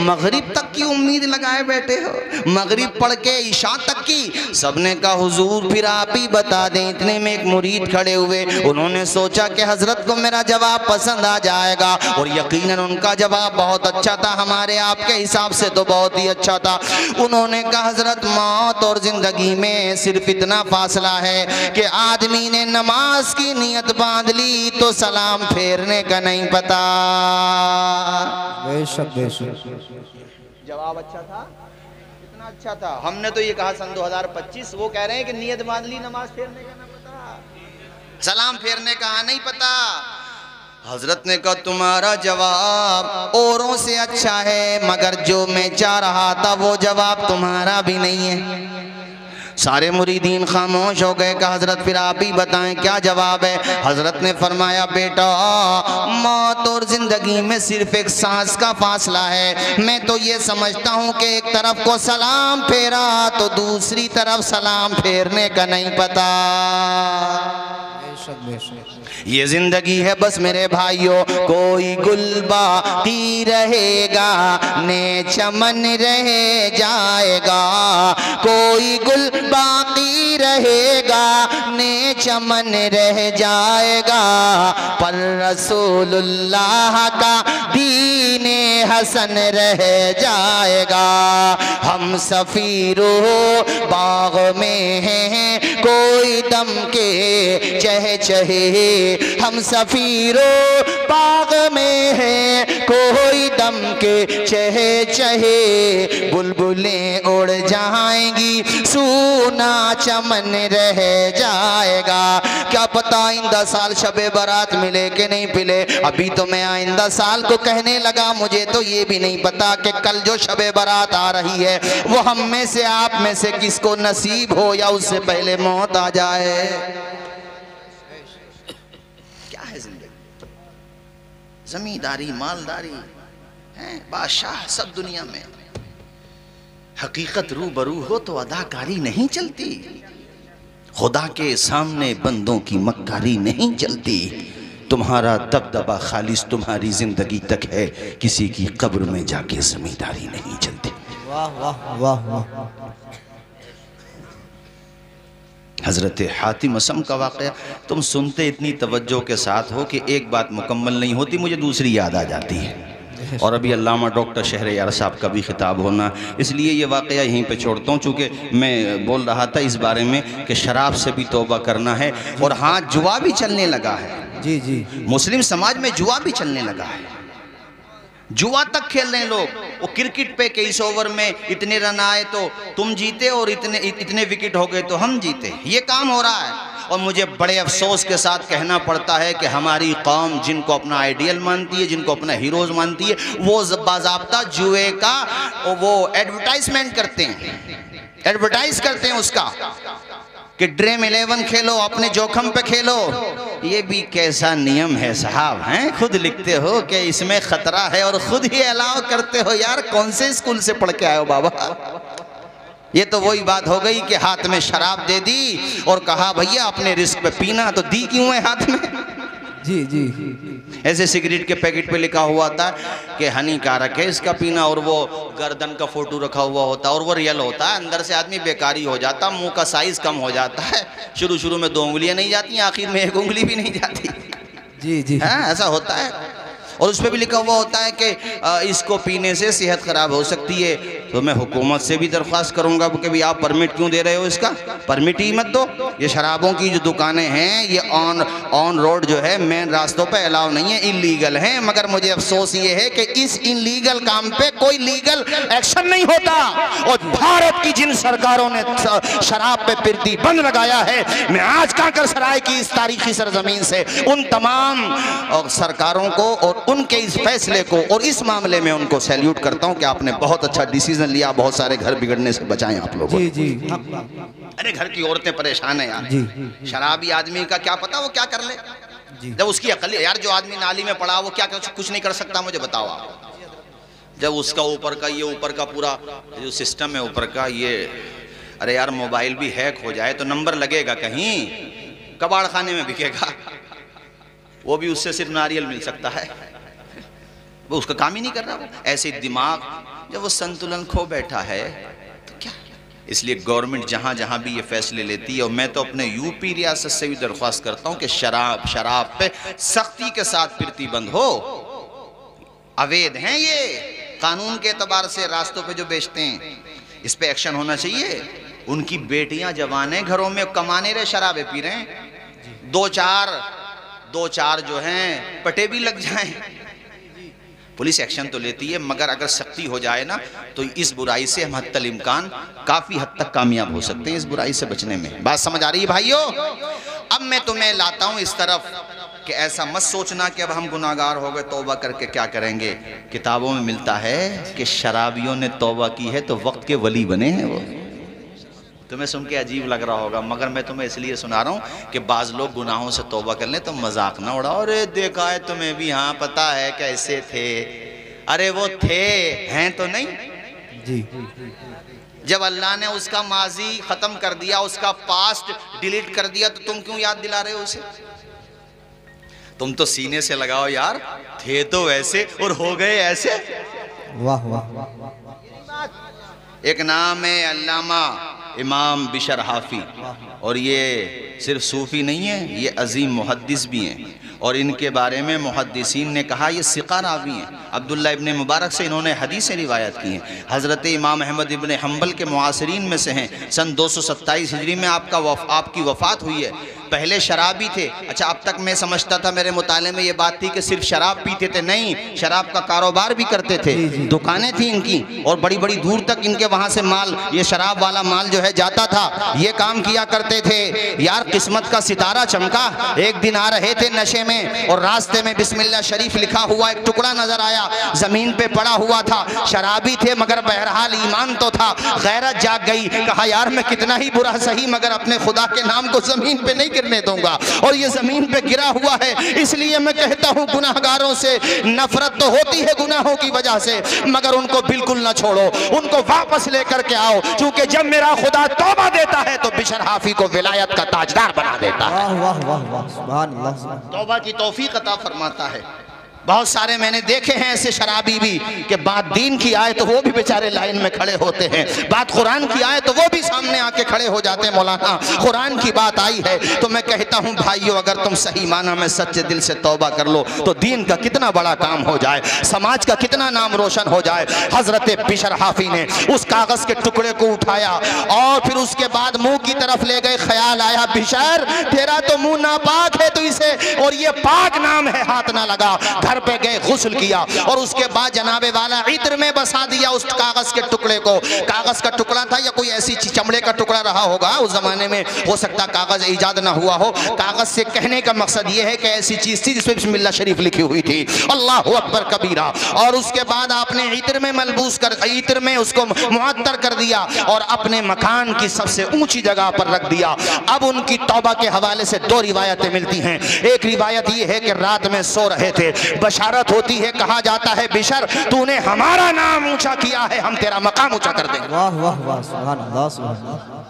मगरिब तक की उम्मीद लगाए बैठे हो, मगरिब पढ़ के ईशा तक की। सबने कहा हुजूर फिर आप ही बता दें। इतने में एक मुरीद खड़े हुए, उन्होंने सोचा कि हजरत को मेरा जवाब पसंद आ जाएगा, और यकीनन उनका जवाब बहुत अच्छा था, हमारे आपके हिसाब से तो बहुत ही अच्छा था। उन्होंने कहा हजरत मौत और जिंदगी में सिर्फ इतना फासला है कि आदमी ने नमाज की नियत बांध ली तो सलाम फेरने का नहीं पता। बेशक बेशक। जवाब अच्छा था, कितना अच्छा था। हमने तो ये कहा सन 2025, वो कह रहे हैं कि नियत बांध ली नमाज फेरने का ना पता, सलाम फेरने का नहीं पता। हजरत ने कहा तुम्हारा जवाब औरों से अच्छा है, मगर जो मैं चाह रहा था वो जवाब तुम्हारा भी नहीं है। सारे मुरीदीन खामोश हो गए। कहा हजरत फिर आप ही बताएं क्या जवाब है। हजरत ने फरमाया बेटा मौत और जिंदगी में सिर्फ एक सांस का फासला है। मैं तो ये समझता हूँ कि एक तरफ को सलाम फेरा तो दूसरी तरफ सलाम फेरने का नहीं पता। ये जिंदगी है बस मेरे भाइयों, कोई गुल बाकी रहेगा ने चमन रह जाएगा, कोई गुल बाकी रहेगा ने चमन रह जाएगा, पर रसूलुल्लाह का दीने हसन रह जाएगा। हम सफीरो बाग में हैं कोई दम के चह चहे, हम सफीरो बाग में हैं कोई दम के चहे चहे, बुलबुलें उड़ जाएंगी सूना चमन रह जाएगा। क्या पता आइंदा साल शबे बारात मिले कि नहीं मिले। अभी तो मैं आइंदा साल को कहने लगा, मुझे तो ये भी नहीं पता कि कल जो शबे बारात आ रही है वो हम में से आप में से किसको नसीब हो या उससे पहले मौत आ जाए। क्या है जिंदगी, जमींदारी मालदारी है, बादशाह सब दुनिया में। हकीकत रूबरू हो तो अदाकारी नहीं चलती, खुदा के सामने बंदों की मक्कारी नहीं चलती। तुम्हारा दबदबा खालिस तुम्हारी जिंदगी तक है, किसी की कब्र में जाके जमींदारी नहीं चलती। वाह वाह वाह वाह। हज़रत हातिम असम का वाक़या तुम सुनते इतनी तवज्जो के साथ हो कि एक बात मुकम्मल नहीं होती, मुझे दूसरी याद आ जाती है। और अभी अल्लामा डॉक्टर शहरयार साहब का भी खिताब होना, इसलिए ये वाक़या यहीं पे छोड़ता हूँ। चूँकि मैं बोल रहा था इस बारे में कि शराब से भी तौबा करना है, और हाँ जुआ भी चलने लगा है। जी जी। मुस्लिम समाज में जुआ भी चलने लगा है, जुआ तक खेल रहे हैं लोग। वो क्रिकेट पे 21 ओवर में इतने रन आए तो तुम जीते, और इतने विकेट हो गए तो हम जीते, ये काम हो रहा है। और मुझे बड़े अफसोस के साथ कहना पड़ता है कि हमारी कौम जिनको अपना आइडियल मानती है, जिनको अपना हीरोज मानती है, वो बाज़ाब्ता जुए का वो एडवर्टाइजमेंट करते हैं, एडवर्टाइज करते हैं उसका कि ड्रीम 11 खेलो, अपने जोखम पे खेलो। ये भी कैसा नियम है साहब, हैं? खुद लिखते हो कि इसमें खतरा है और खुद ही अलाउ करते हो। यार कौन से स्कूल से पढ़ के आए हो बाबा? ये तो वही बात हो गई कि हाथ में शराब दे दी और कहा भैया अपने रिस्क पे पीना, तो दी क्यों है हाथ में? जी जी। ऐसे सिगरेट के पैकेट पे लिखा हुआ था कि हानिकारक है इसका पीना, और वो गर्दन का फोटो रखा हुआ होता और वो रियल होता है। अंदर से आदमी बेकारी हो जाता, मुंह का साइज कम हो जाता है, शुरू में 2 उंगलियां नहीं जाती, आखिर में 1 उंगली भी नहीं जाती। जी जी हाँ, ऐसा होता है। और उस पर भी लिखा हुआ होता है कि इसको पीने से सेहत खराब हो सकती है। तो मैं हुकूमत से भी दरख्वास्त करूंगा कि भाई आप परमिट क्यों दे रहे हो, इसका परमिट ही मत दो। ये शराबों की जो दुकानें हैं ये ऑन रोड जो है मेन रास्तों पे अलाउ नहीं है, इलीगल हैं। मगर मुझे अफसोस ये है कि इस इलीगल काम पे कोई लीगल एक्शन नहीं होता। और भारत की जिन सरकारों ने शराब पे प्रतिबंध लगाया है, मैं आज कांकर सराय की इस तारीखी सरजमीन से उन तमाम सरकारों को और उनके इस फैसले को और इस मामले में उनको सैल्यूट करता हूं कि आपने बहुत अच्छा डिसीजन लिया, बहुत सारे घर बिगड़ने से बचाएं आप लोग। जी जी। अरे घर की औरतें परेशान है यार। जी। शराबी आदमी का क्या पता वो क्या कर ले, जब उसकी अकल यार, जो आदमी नाली में पड़ा वो क्या कुछ नहीं कर सकता, मुझे बताओ आप। जब उसका ऊपर का ये ऊपर का पूरा जो सिस्टम है ऊपर का ये, अरे यार मोबाइल भी हैक हो जाए तो नंबर लगेगा कहीं, कबाड़ खाने में बिकेगा, वो भी उससे सिर्फ नारियल मिल सकता है, वो उसका काम ही नहीं कर रहा। ऐसे दिमाग जब वो संतुलन खो बैठा है तो क्या। इसलिए गवर्नमेंट जहां जहां भी ये फैसले लेती है, और मैं तो अपने यूपी रियासत से भी दरख्वास्त करता हूं कि शराब पे सख्ती के साथ प्रतिबंध हो। अवैध हैं ये, कानून के एतबार से रास्तों पे जो बेचते हैं, इस पे एक्शन होना चाहिए। उनकी बेटियां जवान हैं, घरों में कमाने रहे शराबे पी रहे हैं, दो चार जो हैं पटे भी लग जाएं, पुलिस एक्शन तो लेती है। मगर अगर सख्ती हो जाए ना तो इस बुराई से हम हद तक इम्कान काफी हद तक कामयाब हो सकते हैं इस बुराई से बचने में। बात समझ आ रही है भाइयों? अब मैं तुम्हें लाता हूं इस तरफ कि ऐसा मत सोचना कि अब हम गुनाहगार हो गए, तौबा करके क्या करेंगे। किताबों में मिलता है कि शराबियों ने तौबा की है तो वक्त के वली बने हैं वो। तुम्हें सुन के अजीब लग रहा होगा, मगर मैं तुम्हें इसलिए सुना रहा हूँ कि बाज़ लोग गुनाहों से तौबा कर लें तो मजाक ना उड़ाओ। अरे देखा है तुम्हें भी, हाँ पता है कैसे थे। अरे वो थे, हैं तो नहीं जी। जब अल्लाह ने उसका माजी ख़त्म कर दिया, उसका पास्ट डिलीट कर दिया, तो तुम क्यों याद दिला रहे हो उसे? तुम तो सीने से लगाओ यार, थे तो वैसे और हो गए ऐसे। वाह वाह। एक नाम है अल्लामा इमाम बिशर हाफी, और ये सिर्फ सूफ़ी नहीं है, ये अजीम मुहद्दिस भी हैं। और इनके बारे में मुहद्दिसीन ने कहा ये सिक़ा रावी हैं। अब्दुल्ला इब्ने मुबारक से इन्होंने हदीसें रिवायत की हैं। हज़रत इमाम अहमद इब्ने हम्बल के मुआसिरीन में से हैं। सन 227 हिजरी में आपकी वफ़ात हुई है। पहले शराबी थे। अच्छा, अब तक मैं समझता था, मेरे मुताले में ये बात थी कि सिर्फ शराब पीते थे, नहीं, शराब का कारोबार भी करते थे, दुकानें थी इनकी, और बड़ी बड़ी दूर तक इनके वहाँ से माल, ये शराब वाला माल जो है जाता था, ये काम किया करते थे। यार किस्मत का सितारा चमका। एक दिन आ रहे थे नशे में और रास्ते में बिस्मिल्लाह शरीफ लिखा हुआ एक टुकड़ा नजर आया, जमीन पे पड़ा हुआ था। शराबी थे मगर बहरहाल ईमान तो था, गैरत जाग गई। कहा यार मैं कितना ही बुरा सही मगर अपने खुदा के नाम को जमीन पे नहीं गिरने दूंगा, और ये जमीन पे गिरा हुआ है। इसलिए मैं कहता हूँ गुनाहगारों से नफरत तो होती है गुनाहों की वजह से, मगर उनको बिल्कुल न छोड़ो, उनको वापस लेकर के आओ, क्योंकि जब मेरा खुदा तौबा देता है तो बिशर हाफी को विलायत का ताजदार बना देता है। वाह वाह वाह वाह, सुभान अल्लाह। तौबा की तौफीक अता फरमाता है। बहुत सारे मैंने देखे हैं ऐसे शराबी भी कि बात दीन की आए तो वो भी बेचारे लाइन में खड़े होते हैं, बात कुरान की आए तो वो भी सामने आके खड़े हो जाते हैं। मौलाना कुरान की बात आई है तो मैं कहता हूँ भाइयों, अगर तुम सही माना में सच्चे दिल से तौबा कर लो तो दीन का कितना बड़ा काम हो जाए, समाज का कितना नाम रोशन हो जाए। हजरत बिशर हाफी ने उस कागज के टुकड़े को उठाया और फिर उसके बाद मुंह की तरफ ले गए। ख्याल आया बिशर तेरा तो मुंह नापाक है, तो इसे, और ये पाक नाम है, हाथ ना लगा। घर घर पे गए, गुस्ल किया और उसके बाद जनाबे वाला इत्र में बसा दिया उस कागज के टुकड़े को। कागज का टुकड़ा था या कोई ऐसी चमड़े का टुकड़ा रहा होगा, उस जमाने में हो सकता कागज ईजाद ना हुआ हो। कागज से कहने का मकसद ये है कि ऐसी चीज थी जिसमें बिस्मिल्लाह शरीफ लिखी हुई थी, अल्लाहु अकबर कबीरा। और उसके बाद आपने इत्र में मलबूस कर, इत्र में उसको मुअत्तर कर दिया और अपने मकान की सबसे ऊंची जगह पर रख दिया। अब उनकी तौबा के हवाले से दो रिवायतें मिलती हैं। एक रिवायत ये है कि रात में सो रहे थे, बशारत होती है, कहा जाता है बिशर तूने हमारा नाम ऊंचा किया है, हम तेरा मकाम ऊंचा कर देंगे। वाह वाह वाह, सुभान अल्लाह सुभान अल्लाह।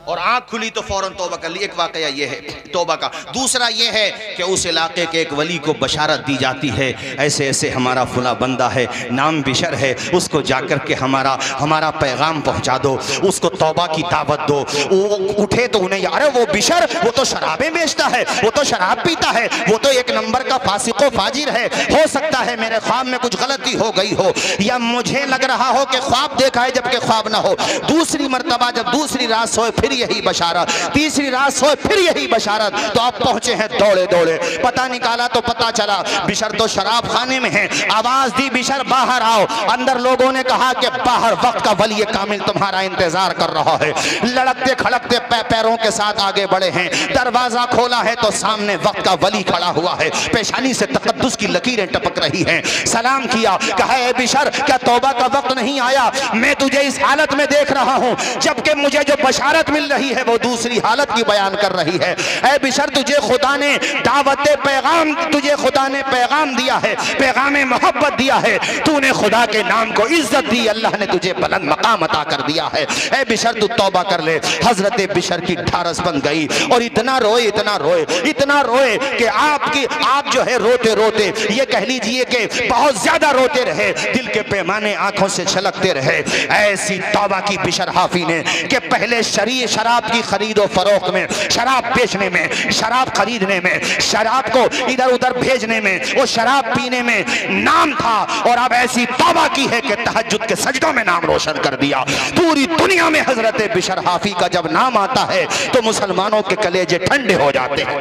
और आंख खुली तो फौरन तौबा कर ली। एक वाकया ये है तौबा का। दूसरा ये है कि उस इलाके के एक वली को बशारत दी जाती है, ऐसे ऐसे हमारा फुला बंदा है, नाम बिशर है, उसको जाकर के हमारा पैगाम पहुंचा दो, उसको तौबा की दावत दो। वो उठे तो उन्हें, अरे वो बिशर वो तो शराबें बेचता है, वो तो शराब पीता है, वो तो एक नंबर का फासिको फाजिर है। हो सकता है मेरे ख्वाब में कुछ गलती हो गई हो, या मुझे लग रहा हो कि ख्वाब देखा है जबकि ख्वाब ना हो। दूसरी मर्तबा जब दूसरी रात सोए फिर यही बशारत, तीसरी रात सोए फिर यही बशारत। तो आप पहुंचे हैं दौड़े दौड़े, पता निकाला तो पता चला बिशर तो शराब खाने में है। आवाज दी बिशर बाहर आओ। अंदर लोगों ने कहा कि बाहर वक्त का वली कामिल तुम्हारा इंतजार कर रहा है। लड़कते खड़कते पैरों के साथ आगे बढ़े हैं। दरवाजा खोला है तो सामने वक्त का वली खड़ा हुआ है, पेशानी से तकद्दुस की लकीरें टपक रही हैं। सलाम किया, कहा ए बिशर क्या तौबा का वक्त नहीं आया? मैं तुझे इस हालत में देख रहा हूं जबकि मुझे जो बशारत मिल रही है वो दूसरी हालत की बयान कर रही है। ऐ बिशर तुझे खुदा ने दावत पैगाम, तुझे खुदा ने पैगाम दिया है, पैगाम मोहब्बत दिया है, तूने खुदा के नाम को इज्जत दी, अल्लाह ने तुझे बुलंद मकाम अता कर दिया है। ऐ बिशर तू तौबा कर ले। हजरत बिशर की ढारस बन गई और इतना रोए इतना रोए इतना रोए कि आप जो है रोते रोते ये कह लीजिए कि बहुत ज्यादा रोते रहे, दिल के पैमाने आंखों से छलकते रहे। ऐसी तौबा की बिशर हाफी ने कि पहले शराब की खरीद और फरोख्त में, शराब बेचने में, शराब खरीदने में, शराब को इधर उधर भेजने में, वो शराब पीने में नाम था। और अब ऐसी तौबा की है कि तहज्जुद के सजदों में नाम रोशन कर दिया। पूरी दुनिया में हजरत बिशर हाफी का जब नाम आता है तो मुसलमानों के कलेजे ठंडे हो जाते हैं।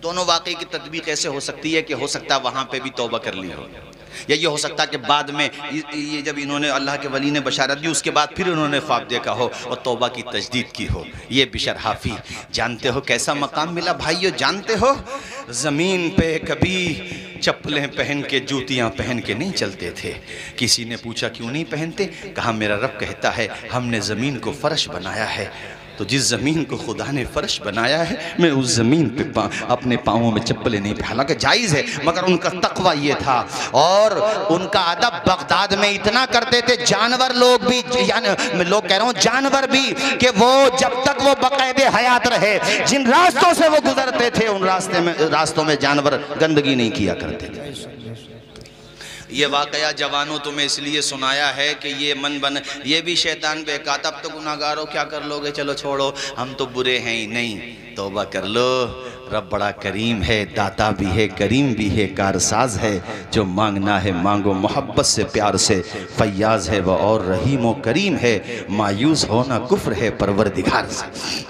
दोनों वाकई की तदबीक ऐसे हो सकती है कि हो सकता है वहां पे भी तौबा कर ली हो, या ये हो सकता है कि बाद में ये जब इन्होंने अल्लाह के वली ने बशारत दी उसके बाद फिर उन्होंने ख्वाब देखा हो और तौबा की तजदीद की हो। ये बिशर हाफी जानते हो कैसा मकाम मिला भाइयों? जानते हो ज़मीन पे कभी चप्पलें पहन के, जूतियाँ पहन के नहीं चलते थे। किसी ने पूछा क्यों नहीं पहनते? कहा मेरा रब कहता है हमने ज़मीन को फर्श बनाया है, तो जिस ज़मीन को खुदा ने फर्श बनाया है मैं उस ज़मीन पे अपने पाँवों में चप्पलें नहीं, हालांकि जायज़ है, मगर उनका तकवा ये था। और उनका अदब बगदाद में इतना करते थे, जानवर लोग भी, यानी लोग कह रहा हूँ जानवर भी, कि वो जब तक वो बाकायदे हयात रहे, जिन रास्तों से वो गुजरते थे उन रास्तों में जानवर गंदगी नहीं किया करते थे। ये वाकया जवानों तुम्हें इसलिए सुनाया है कि ये मन बन, ये भी शैतान बेकात, अब तो गुनाहगारों क्या कर लोगे, चलो छोड़ो हम तो बुरे हैं ही नहीं, तौबा कर लो। रब बड़ा करीम है, दाता भी है, करीम भी है, कारसाज है, जो मांगना है मांगो मोहब्बत से प्यार से, फैयाज है वह और रहीम व करीम है, मायूस होना कुफ्र है परवरदिगार से।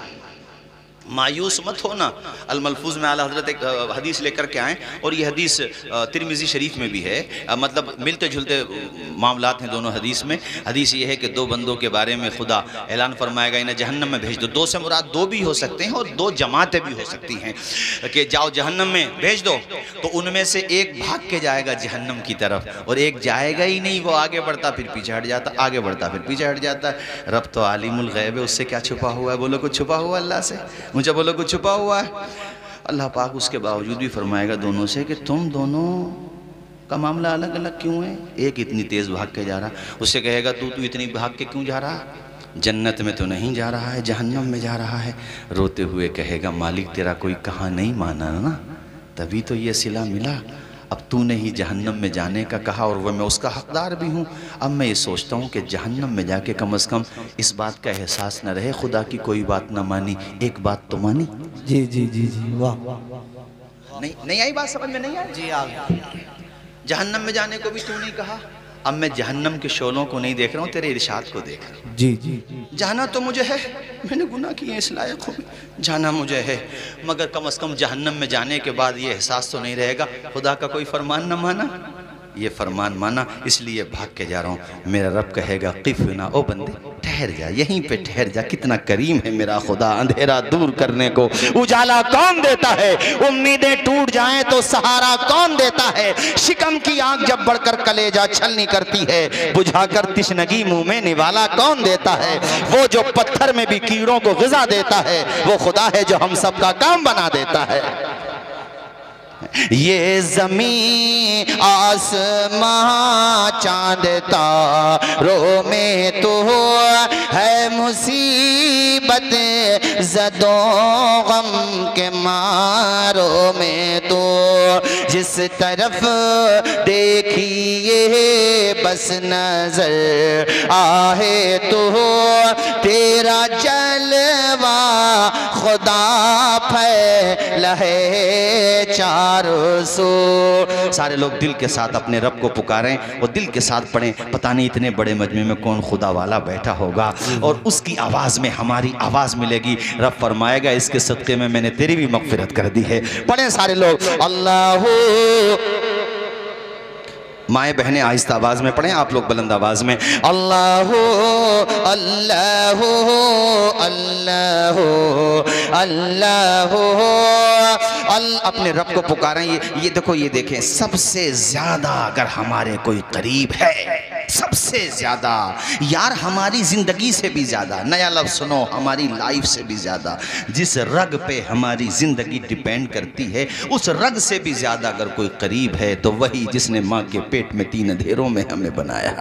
मायूस मत होना। अल-मलफूज में आला हजरत एक हदीस लेकर के आए और ये हदीस तिरमिज़ी शरीफ में भी है, मतलब मिलते जुलते मामलात हैं दोनों हदीस में। हदीस ये है कि दो बंदों के बारे में खुदा ऐलान फरमाएगा इन्हें जहन्नम में भेज दो। दो से मुराद दो भी हो सकते हैं और दो जमातें भी हो सकती हैं कि जाओ जहन्नम में भेज दो, तो उनमें से एक भाग के जाएगा जहन्नम की तरफ और एक जाएगा ही नहीं, वो आगे बढ़ता फिर पीछे हट जाता, आगे बढ़ता फिर पीछे हट जाता है। रब तो आलिमुल गैब है, उससे क्या छुपा हुआ है? बोलो कुछ छुपा हुआ अल्लाह से? मुझे बोलो कुछ छुपा हुआ है? अल्लाह पाक उसके बावजूद भी फरमाएगा दोनों से कि तुम दोनों का मामला अलग अलग क्यों है? एक इतनी तेज़ भाग के जा रहा, उससे कहेगा तू इतनी भाग के क्यों जा रहा? जन्नत में तो नहीं जा रहा है, जहन्नम में जा रहा है। रोते हुए कहेगा मालिक तेरा कोई कहा नहीं माना ना, तभी तो ये सिला मिला। अब तूने ही जहन्नम में जाने का कहा और वह मैं उसका हकदार भी हूँ। अब मैं ये सोचता हूँ कि जहन्नम में जाके कम से कम इस बात का एहसास न रहे खुदा की कोई बात न मानी, एक बात तो मानी। जी जी जी जी, वाह। नहीं आई बात समझ में? नहीं आई जी। जहन्नम में जाने को भी तू नहीं कहा अब मैं जहन्नम के शोलों को नहीं देख रहा हूँ, तेरे इरशाद को देख रहा हूँ। जी जी जाना तो मुझे है, मैंने गुनाह किए इस लायक हूँ, जाना मुझे है, मगर कम से कम जहन्नम में जाने के बाद ये एहसास तो नहीं रहेगा खुदा का कोई फरमान न माना। ये फरमान माना, इसलिए भाग के जा रहा हूँ। मेरा रब कहेगा क़िफ़ ना, ओ बंदे ठहर जा, यहीं पे ठहर जा, कितना करीम है मेरा खुदा। अंधेरा दूर करने को उजाला कौन देता है, उम्मीदें टूट जाएं तो सहारा कौन देता है। शिकम की आग जब बढ़कर कलेजा छलनी करती है, बुझाकर तिश्नगी मुंह में निवाला कौन देता है। वो जो पत्थर में भी कीड़ों को ग़िज़ा देता है, वो खुदा है जो हम सब का काम बना देता है। ये ज़मीं आसमां चाँद तारों में तो है मुसीबत ज़दों गम के मारों में तो। जिस तरफ देखिए बस नजर आहे तो तेरा जलवा खुदा फैला है चारों सो। सारे लोग दिल के साथ अपने रब को पुकारें और दिल के साथ पढ़ें। पता नहीं इतने बड़े मजमे में कौन खुदा वाला बैठा होगा और उसकी आवाज़ में हमारी आवाज़ मिलेगी। रब फरमाएगा इसके सदक़े में मैंने तेरी भी मग़फ़िरत कर दी है। पढ़ें सारे लोग, अल्लाह। माएँ बहनें आहिस्ता आवाज़ में पढ़ें, आप लोग बुलंद आवाज़ में अल्लाह अल्लाह अल्लाह अल्लाह। अपने रब को पुकारें। ये देखो, ये देखें, सबसे ज़्यादा अगर हमारे कोई करीब है, सबसे ज़्यादा यार, हमारी ज़िंदगी से भी ज़्यादा, नया लफ्ज़ सुनो, हमारी लाइफ से भी ज़्यादा जिस रग पे हमारी ज़िंदगी डिपेंड करती है, उस रग से भी ज़्यादा अगर कोई करीब है तो वही जिसने माँ के पेट में 3 अंधेरों में हमें बनाया,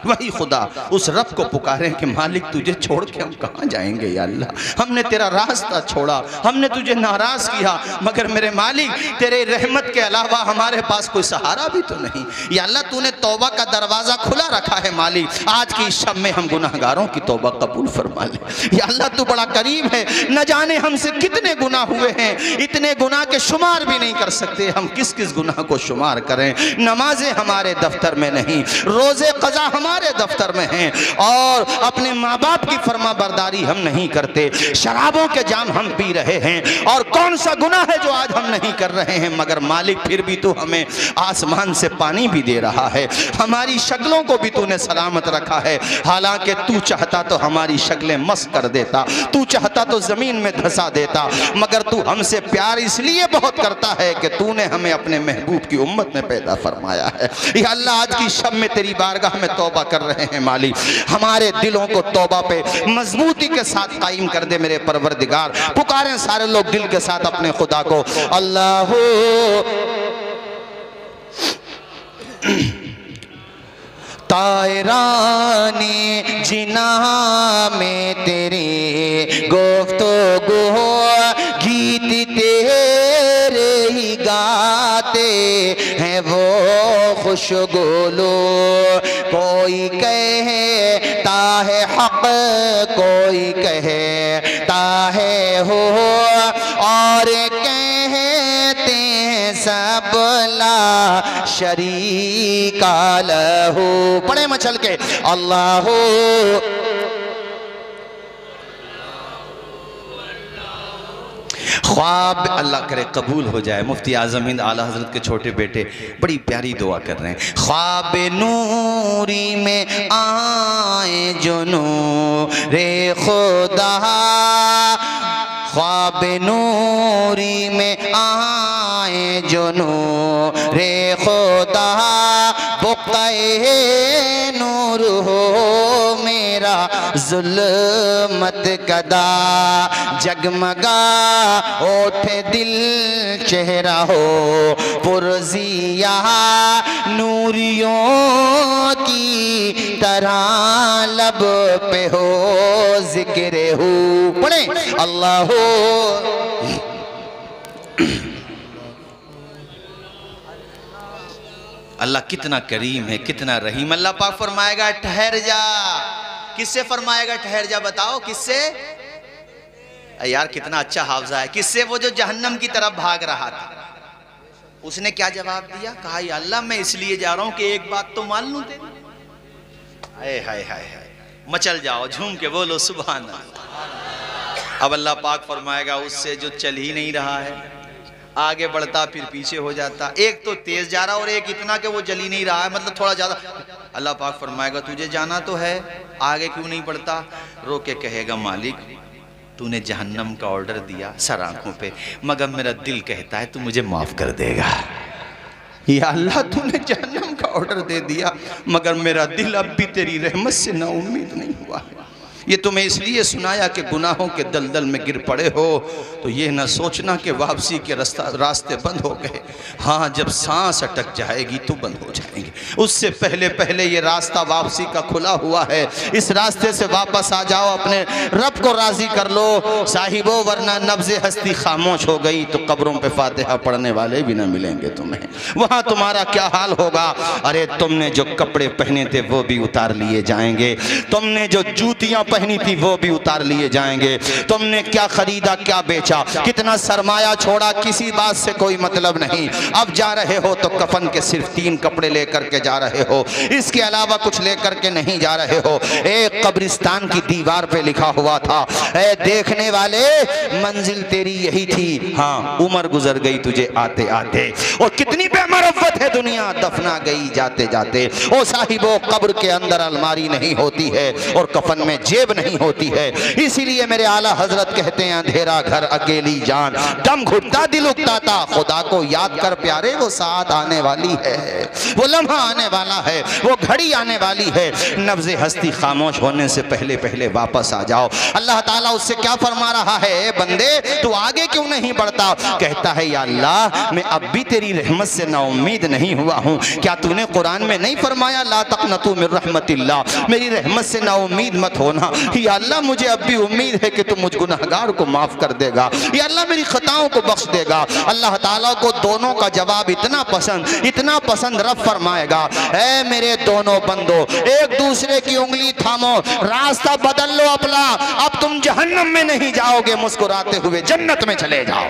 वही खुदा। उस रब को पुकारें कि मालिक तुझे छोड़ के हम कहाँ जाएंगे या अल्लाह। हमने तेरा रास्ता छोड़ा, हमने तुझे नाराज़ किया, मगर मेरे मालिक तेरे रहमत के अलावा हमारे पास कोई सहारा भी तो नहीं। या अल्लाह तूने तौबा का दरवाज़ा खुला रखा है मालिक, आज की शब में हम गुनाहगारों की तौबा कबूल फरमा ले। या अल्लाह तू बड़ा करीम है, न जाने हमसे कितने गुनाह हुए हैं, इतने गुनाह के शुमार भी नहीं कर सकते। हम किस किस गुनाह को शुमार करें। नमाजें हमारे दफ्तर में नहीं, रोज़े क़ज़ा हमारे दफ्तर में हैं, और अपने माँ बाप की फरमा बरदारी हम नहीं करते। शराबों के जाम हम पी रहे हैं, और कौन सा गुनाह है जो आज हम नहीं कर रहे हैं, मगर मालिक फिर भी तू हमें आसमान से पानी भी दे रहा है, हमारी शक्लों को भी तूने सलामत रखा है। हालांकि तू चाहता तो हमारी शक्लें मस्त कर देता, तू चाहता तो ज़मीन में धंसा देता, मगर तू हमसे प्यार इसलिए बहुत करता है कि तूने हमें अपने महबूब की उम्मत में पैदा फरमाया है। या अल्लाह आज की शब में तेरी बारगाह में तौबा कर रहे हैं मालिक, हमारे दिलों को तौबा पे मजबूती के साथ कायम कर दे मेरे परवरदिगार। पुकारें सारे लोग दिल के साथ अपने खुदा को, अल्लाह तायरानी जिना में तेरे गुफ्तगू गीत तेरे ही गाते हैं वो खुशगुलो। कोई कहता है हक, कोई कहता है हो, और कहते हैं सब ला शरीका लहू। पढ़े मचल के अल्लाह ख्वाब। अल्लाह करे कबूल हो जाए। मुफ्ती आज़म हिंद आला हज़रत के छोटे बेटे बड़ी प्यारी दुआ कर रहे हैं। ख्वाब नूरी में आए जो नूरे खुदा, ख्वाब नूरी में आए जो नूरे खुदा, बुक़्ते नूर हो मेरा ज़ुल्मत कदा। जगमगा ओठे दिल चेहरा हो पुरज़िया, नूरियों की तरह लब पे हो ज़िक्र हो। पढ़े अल्लाह हो। अल्लाह कितना करीम है, कितना रहीम। अल्लाह पाक फरमाएगा ठहर जा। किससे फरमाएगा ठहर जा, बताओ किससे? यार कितना अच्छा हावजा है। किससे? वो जो जहन्नम की तरफ भाग रहा था, उसने क्या जवाब दिया? कहा या अल्लाह मैं इसलिए जा रहा हूं कि एक बात तो मान लूं तेरी। हाय हाय हाय हाय, मचल जाओ, झूम के बोलो सुभान अल्लाह। अब अल्लाह पाक फरमाएगा उससे जो चल ही नहीं रहा है, आगे बढ़ता फिर पीछे हो जाता, एक तो तेज जा रहा और एक इतना कि वो जल ही नहीं रहा है, मतलब थोड़ा ज्यादा। अल्लाह पाक फरमाएगा तुझे जाना तो है, आगे क्यों नहीं बढ़ता? रो के कहेगा मालिक तूने जहन्नम का ऑर्डर दिया सर आंखों पे, मगर मेरा दिल कहता है तू मुझे माफ कर देगा। या अल्लाह तूने जहन्नम का ऑर्डर दे दिया, मगर मेरा दिल अब भी तेरी रहमत से ना उम्मीद नहीं हुआ है। ये तुम्हें इसलिए सुनाया कि गुनाहों के दलदल में गिर पड़े हो तो ये ना सोचना कि वापसी के रास्ते बंद हो गए। हाँ, जब सांस अटक जाएगी तो बंद हो जाएंगे, उससे पहले पहले ये रास्ता वापसी का खुला हुआ है। इस रास्ते से वापस आ जाओ, अपने रब को राजी कर लो साहिबो, वरना नब्ज़े हस्ती खामोश हो गई तो कब्रों पे फातिहा पढ़ने वाले भी ना मिलेंगे तुम्हें। वहाँ तुम्हारा क्या हाल होगा? अरे तुमने जो कपड़े पहने थे वो भी उतार लिए जाएंगे, तुमने जो जूतियाँ पहनी थी वो भी उतार लिए जाएंगे, तुमने क्या खरीदा क्या बेचा, कितना सरमाया छोड़ा, किसी बात से कोई मतलब नहीं। अब जा रहे हो तो कफन के सिर्फ 3 कपड़े लेकर के जा रहे हो, इसके अलावा कुछ लेकर के नहीं जा रहे हो। एक कब्रिस्तान की दीवार पे लिखा हुआ था, ऐ देखने वाले मंजिल तेरी यही थी, हाँ उम्र गुजर गई तुझे आते आते, और कितनी बेमरफ़त है दुनिया दफना गई जाते जाते। ओ साहिबो, कब्र के अंदर अलमारी नहीं होती है और कफन में जेब नहीं होती है, इसीलिए मेरे आला हजरत कहते हैं अंधेरा घर अकेली जान, दम घुटता दिल उकताता, खुदा को याद कर प्यारे वो साथ आने वाली है, वो लम्हा आने वाला है, वो घड़ी आने वाली है। नब्ज़े हस्ती खामोश होने से पहले पहले वापस आ जाओ। अल्लाह ताला उससे क्या फरमा रहा है? बंदे तू आगे क्यों नहीं बढ़ता? कहता है या अल्लाह मैं अब भी तेरी रहमत से नाउम्मीद नहीं हुआ हूँ। क्या तूने कुरान में नहीं फरमाया ला तक़नतू मिन रहमतिल्लाह, मेरी रहमत से नाउम्मीद मत होना। या अल्लाह मुझे अब भी उम्मीद है कि तुम मुझ गुनहगार को माफ कर देगा, या अल्लाह मेरी खताओं को बख्श देगा। अल्लाह ताला को दोनों का जवाब इतना पसंद रब फरमाएगा, ऐ मेरे दोनों बंदो एक दूसरे की उंगली थामो, रास्ता बदल लो अपना, अब तुम जहन्नम में नहीं जाओगे, मुस्कुराते हुए जन्नत में चले जाओ।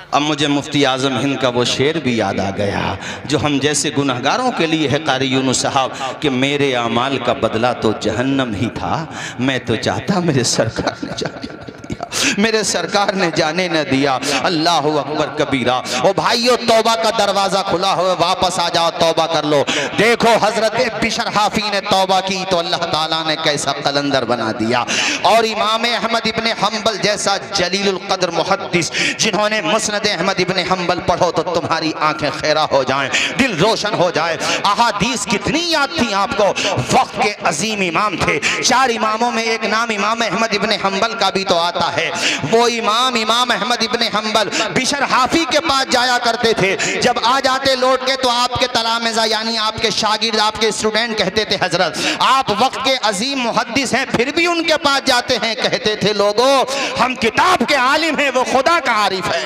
अब मुझे मुफ्ती आज़म हिंद का वो शेर भी याद आ गया जो हम जैसे गुनहगारों के लिए है, कारी यूनुस साहब, कि मेरे अमाल का बदला तो जहन्नम ही था, मैं तो चाहता मेरे सरकार ने जाने न दिया, मेरे सरकार ने जाने न दिया। अल्लाह अकबर कबीरा। ओ भाइयों, तौबा का दरवाज़ा खुला हुआ, वापस आ जाओ, तौबा कर लो। देखो हजरत बिशर हाफी ने तौबा की तो अल्लाह ताला ने कैसा कलंदर बना दिया। और इमाम अहमद इब्ने हम्बल जैसा जलीलुल कद्र मुहद्दिस, जिन्होंने मुस्नद अहमद इब्ने हम्बल पढ़ो तो तुम्हारी आंखें खैरा हो जाएं, दिल रोशन हो जाए। अहादीस कितनी याद थी आपको, वक्त के अजीम इमाम थे। 4 इमामों में एक नाम इमाम अहमद इब्ने हम्बल का भी तो आता है। वो इमाम अहमद इब्ने हम्बल बिशर हाफी के पास जाया करते थे। जब आ जाते लौट के तो आपके तलामिज़ा यानी आपके शागिर्द, आपके स्टूडेंट कहते थे हजरत आप वक्त के अजीम मुहद्दिस हैं, फिर भी उनके पास जाते हैं। कहते थे लोगों हम किताब के आलिम हैं, वो खुदा का आरिफ है।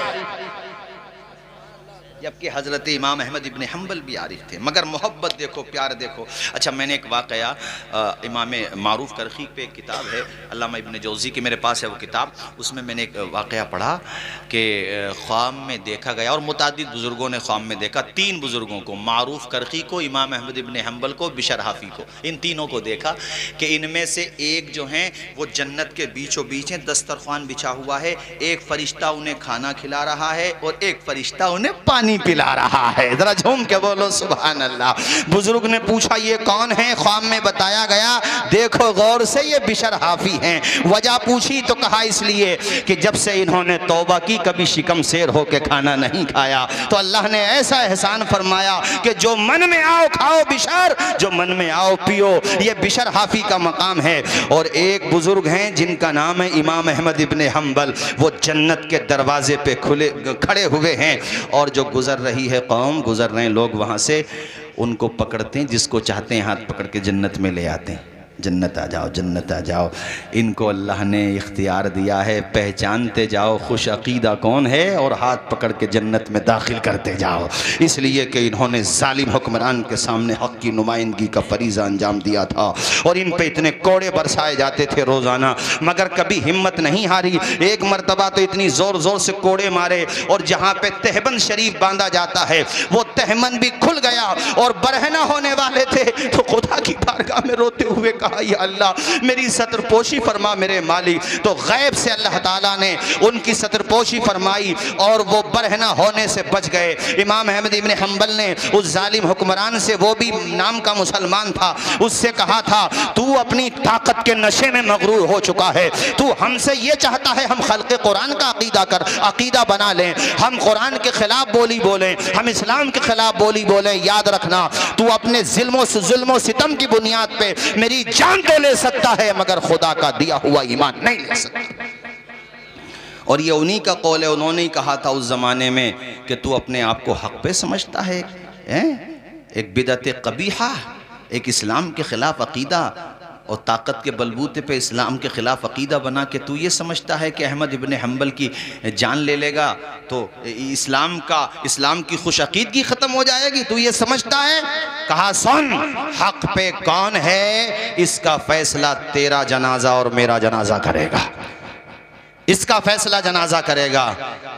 जबकि हज़रत इमाम अहमद इब्ने हम्बल भी आरिफ थे, मगर मोहब्बत देखो, प्यार देखो। अच्छा, मैंने एक वाक़या इमाम मारूफ करखी पे एक किताब है अल्लामा इब्ने जौज़ी की, मेरे पास है वो किताब, उसमें मैंने एक वाक़या पढ़ा कि ख्वाब में देखा गया, और मुतादिद बुज़ुर्गों ने ख्वाब में देखा, 3 बुज़ुर्गों को, मारूफ करखी को, इमाम अहमद इब्ने हम्बल को, बिशर हाफी को, इन तीनों को देखा कि इनमें से एक जो हैं वो जन्नत के बीचों बीच हैं, दस्तरख्वान बिछा हुआ है, एक फ़रिश्ता उन्हें खाना खिला रहा है और एक फ़रिश्ता उन्हें पानी पिला रहा है। जरा झूम के बोलो सुभान अल्लाह। बुजुर्ग ने पूछा ये कौन है? ख्वाब में बताया गया, देखो गौर से ये बिशर हाफी हैं। वजह पूछी तो कहा इसलिए कि जब से इन्होंने तौबा की कभी शिकम शेर होके खाना नहीं खाया, तो अल्लाह ने ऐसा एहसान फरमाया कि जो मन में आओ खाओ बिशर, जो मन में आओ पियो। ये बिशर हाफी का मकाम है। और एक बुजुर्ग हैं जिनका नाम है इमाम अहमद इब्ने हम्बल, वो जन्नत के दरवाजे पे खड़े हुए हैं, और जो गुजर रही है कौम, गुजर रहे लोग वहाँ से, उनको पकड़ते हैं, जिसको चाहते हैं हाथ पकड़ के जन्नत में ले आते हैं। जन्नत आ जाओ, जन्नत आ जाओ। इनको अल्लाह ने इख्तियार दिया है, पहचानते जाओ खुश अकीदा कौन है और हाथ पकड़ के जन्नत में दाखिल करते जाओ। इसलिए कि इन्होंने जालिम हुक्मरान के सामने हक़ की नुमाइंदगी का फरीज़ा अंजाम दिया था और इन पे इतने कोड़े बरसाए जाते थे रोज़ाना, मगर कभी हिम्मत नहीं हारी। एक मरतबा तो इतनी ज़ोर ज़ोर से कोड़े मारे और जहाँ पे तहबंद शरीफ बांधा जाता है वो तहबंद भी खुल गया और बरहना होने वाले थे तो खुदा की बारगाह में रोते हुए कहा, या अल्लाह मेरी सतरपोशी फरमा मेरे मालिक। तो गैब से अल्लाह ताला ने उनकी सतरपोशी फरमाई और वो बरहना होने से बच गए। इमाम अहमद इब्न हंबल ने उस जालिम हुक्मरान से, वो भी नाम का मुसलमान था, उससे कहा था तू अपनी ताकत के नशे में मगरूर हो चुका है, तू हमसे ये चाहता है हम खल्क़े कुरान का अकीदा बना लें, हम कुरान के खिलाफ बोली बोलें, हम इस्लाम के खिलाफ बोली बोलें। याद रखना तू अपने जुल्म सितम की बुनियाद पे मेरी जान तो ले सकता है मगर खुदा का दिया हुआ ईमान नहीं ले सकता। और ये उन्हीं का कौल है, उन्होंने ही कहा था उस ज़माने में कि तू अपने आप को हक़ पे समझता है, एक बिदअत कबीहा, एक इस्लाम के ख़िलाफ़ अक़ीदा और ताकत के बलबूते पे इस्लाम के ख़िलाफ़ अक़ीदा बना के तू ये समझता है कि अहमद इब्न हंबल की जान ले लेगा तो इस्लाम की खुश अक़ीदगी ख़त्म हो जाएगी, तू ये समझता है। कहा सुन, हक़ पे कौन है इसका फ़ैसला तेरा जनाजा और मेरा जनाजा करेगा, इसका फ़ैसला जनाजा करेगा।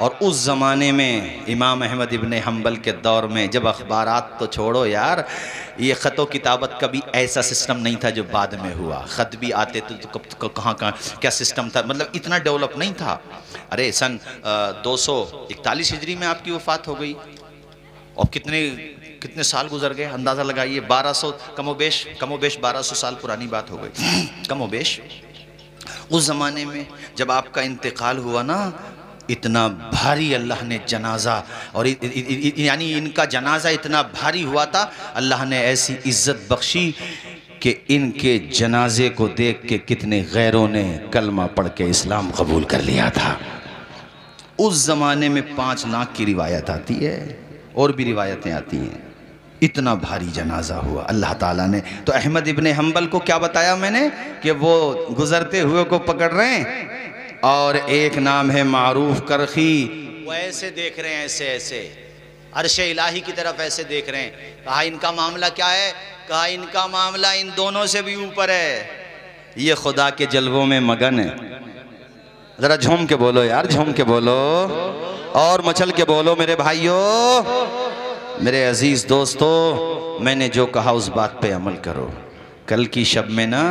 और उस ज़माने में इमाम अहमद इब्न हंबल के दौर में जब अखबारात तो छोड़ो यार, ये ख़त व किताबत का भी ऐसा सिस्टम नहीं था जो बाद में हुआ। ख़त भी आते थे तो कहाँ क्या सिस्टम था, मतलब इतना डेवलप नहीं था। अरे सन 241 हिजरी में आपकी वफ़ात हो गई और कितने साल गुजर गए, अंदाज़ा लगाइए। 1200 कमोबेश 1200 साल पुरानी बात हो गई कमोबेश। उस ज़माने में जब आपका इंतकाल हुआ ना, इतना भारी अल्लाह ने जनाजा और यानी इनका जनाजा इतना भारी हुआ था, अल्लाह ने ऐसी इज़्ज़त बख्शी कि इनके जनाजे को देख के कितने गैरों ने कलमा पढ़ के इस्लाम कबूल कर लिया था। उस ज़माने में 5 लाख की रिवायत आती है और भी रिवायतें आती हैं, इतना भारी जनाजा हुआ अल्लाह ताला ने। तो अहमद इब्न हंबल को क्या बताया मैंने कि वो गुजरते हुए को पकड़ रहे हैं और एक नाम है मारूफ करखी, वो ऐसे देख रहे हैं, ऐसे अर्शे इलाही की तरफ ऐसे देख रहे हैं। कहा इनका मामला क्या है, कहा इनका मामला इन दोनों से भी ऊपर है, ये खुदा के जलवों में मगन है। ज़रा झूम के बोलो यार, झूम के बोलो और मचल के बोलो मेरे भाइयों, मेरे अजीज़ दोस्तों। मैंने जो कहा उस बात पे अमल करो। कल की शब में ना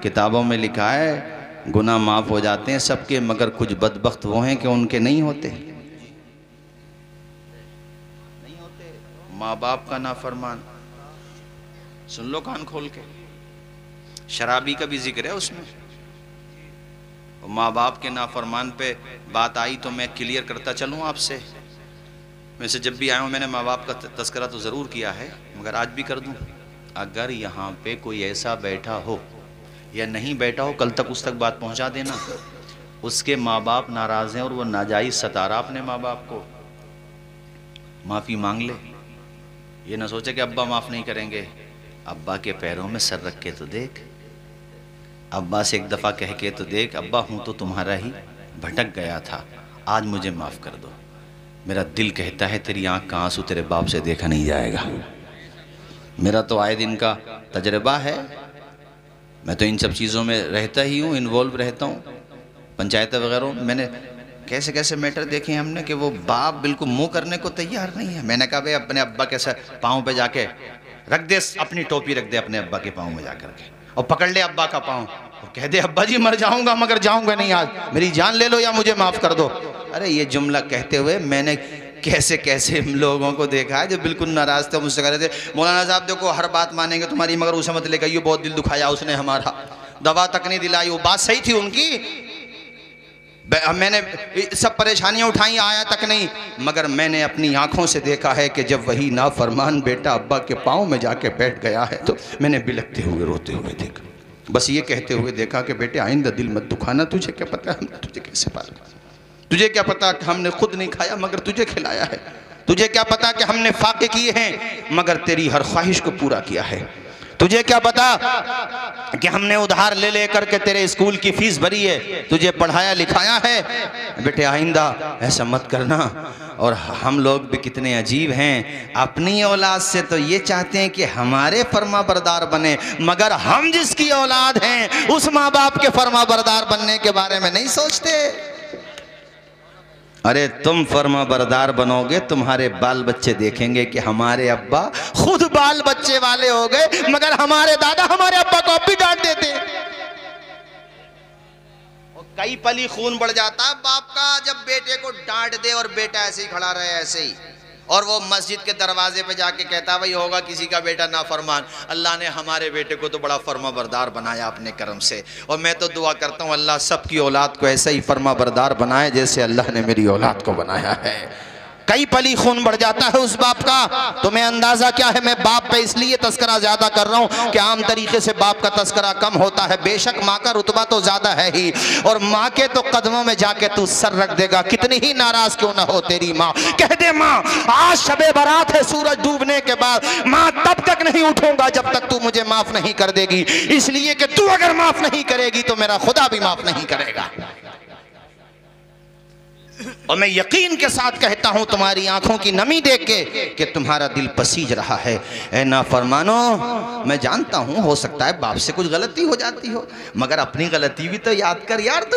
किताबों में लिखा है गुनाह माफ़ हो जाते हैं सबके, मगर कुछ बदबख्त वो हैं कि उनके नहीं होते। माँ बाप का नाफरमान, सुन लो कान खोल के, शराबी का भी जिक्र है उसमें। माँ बाप के नाफरमान पे बात आई तो मैं क्लियर करता चलूँ आपसे। वैसे जब भी आया हूँ मैंने माँ बाप का तस्करा तो ज़रूर किया है, मगर आज भी कर दूँ। अगर यहाँ पे कोई ऐसा बैठा हो या नहीं बैठा हो, कल तक उस तक बात पहुँचा देना। उसके माँ बाप नाराज़ हैं और वो नाजायज़ सता रहा अपने माँ बाप को, माफ़ी मांग ले। ये ना सोचे कि अब्बा माफ़ नहीं करेंगे, अब्बा के पैरों में सर रख के तो देख, अब्बा से एक दफ़ा कह के तो देख, अब्बा हूँ तो तुम्हारा ही, भटक गया था, आज मुझे माफ़ कर दो। मेरा दिल कहता है तेरी आँख का आंसू तेरे बाप से देखा नहीं जाएगा। मेरा तो आए दिन का तजर्बा है, मैं तो इन सब चीज़ों में रहता ही हूँ, इन्वॉल्व रहता हूँ। पंचायत वगैरह मैंने कैसे कैसे मैटर देखे हमने कि वो बाप बिल्कुल मुंह करने को तैयार नहीं है। मैंने कहा भाई अपने अब्बा के पाँव पे जाके रख दे, अपनी टोपी रख दे अपने अब्बा के पाँव में जाकर के और पकड़ ले अब्बा का पाँव और कह दे अब्बा जी मर जाऊँगा मगर जाऊँगा नहीं, आज मेरी जान ले लो या मुझे माफ़ कर दो। अरे ये जुमला कहते हुए मैंने कैसे कैसे लोगों को देखा है जो बिल्कुल नाराज़ थे, मुझसे कह रहे थे मौलाना साहब देखो हर बात मानेंगे तुम्हारी, मगर उसे मत लेकर, ये बहुत दिल दुखाया उसने हमारा, दवा तक नहीं दिलाई। वो बात सही थी उनकी, मैंने सब परेशानियां उठाई, आया तक नहीं, मगर मैंने अपनी आंखों से देखा है कि जब वही नाफरमान बेटा अब्बा के पाँव में जाके बैठ गया है तो मैंने बिलखते हुए रोते हुए देखा, बस ये कहते हुए देखा कि बेटे आइंदा दिल मत दुखाना, तुझे क्या पता हमने तुझे कैसे पाला, तुझे क्या पता कि हमने खुद नहीं खाया मगर तुझे खिलाया है, तुझे क्या पता कि हमने फाके किए हैं मगर तेरी हर ख्वाहिश को पूरा किया है, तुझे क्या पता कि हमने उधार ले लेकर के तेरे स्कूल की फीस भरी है, तुझे पढ़ाया लिखाया है। बेटे आइंदा ऐसा मत करना। और हम लोग भी कितने अजीब हैं, अपनी औलाद से तो ये चाहते हैं कि हमारे फर्मा बरदार बने, मगर हम जिसकी औलाद हैं उस माँ बाप के फर्मा बरदार बनने के बारे में नहीं सोचते। अरे तुम फर्मा बरदार बनोगे, तुम्हारे बाल बच्चे देखेंगे कि हमारे अब्बा खुद बाल बच्चे वाले हो गए, मगर हमारे दादा हमारे अब्बा को अब भी डांट देते। और कई पली खून बढ़ जाता है बाप का जब बेटे को डांट दे और बेटा ऐसे ही खड़ा रहे ऐसे ही, और वो मस्जिद के दरवाजे पे जाके कहता भाई होगा किसी का बेटा नाफरमान। अल्लाह ने हमारे बेटे को तो बड़ा फर्मा बरदार बनाया अपने करम से, और मैं तो दुआ करता हूँ अल्लाह सबकी औलाद को ऐसा ही फर्मा बरदार बनाए जैसे अल्लाह ने मेरी औलाद को बनाया है। कई पली खून बढ़ जाता है उस बाप का। तुम्हें अंदाजा क्या है, मैं बाप पे इसलिए तस्करा ज्यादा कर रहा हूँ कि आम तरीके से बाप का तस्करा कम होता है। बेशक माँ का रुतबा तो ज्यादा है ही, और माँ के तो कदमों में जाके तू सर रख देगा, कितनी ही नाराज क्यों ना हो तेरी माँ। कह दे माँ आज शबे बारात है, सूरज डूबने के बाद माँ तब तक नहीं उठूंगा जब तक तू मुझे माफ नहीं कर देगी, इसलिए कि तू अगर माफ नहीं करेगी तो मेरा खुदा भी माफ नहीं करेगा। और मैं यकीन के साथ कहता हूं तुम्हारी आंखों की नमी देख के कि तुम्हारा दिल पसीज रहा है। ऐ नाफरमानो, मैं जानता हूं हो सकता है बाप से कुछ गलती हो जाती हो, मगर अपनी गलती भी तो याद कर यार।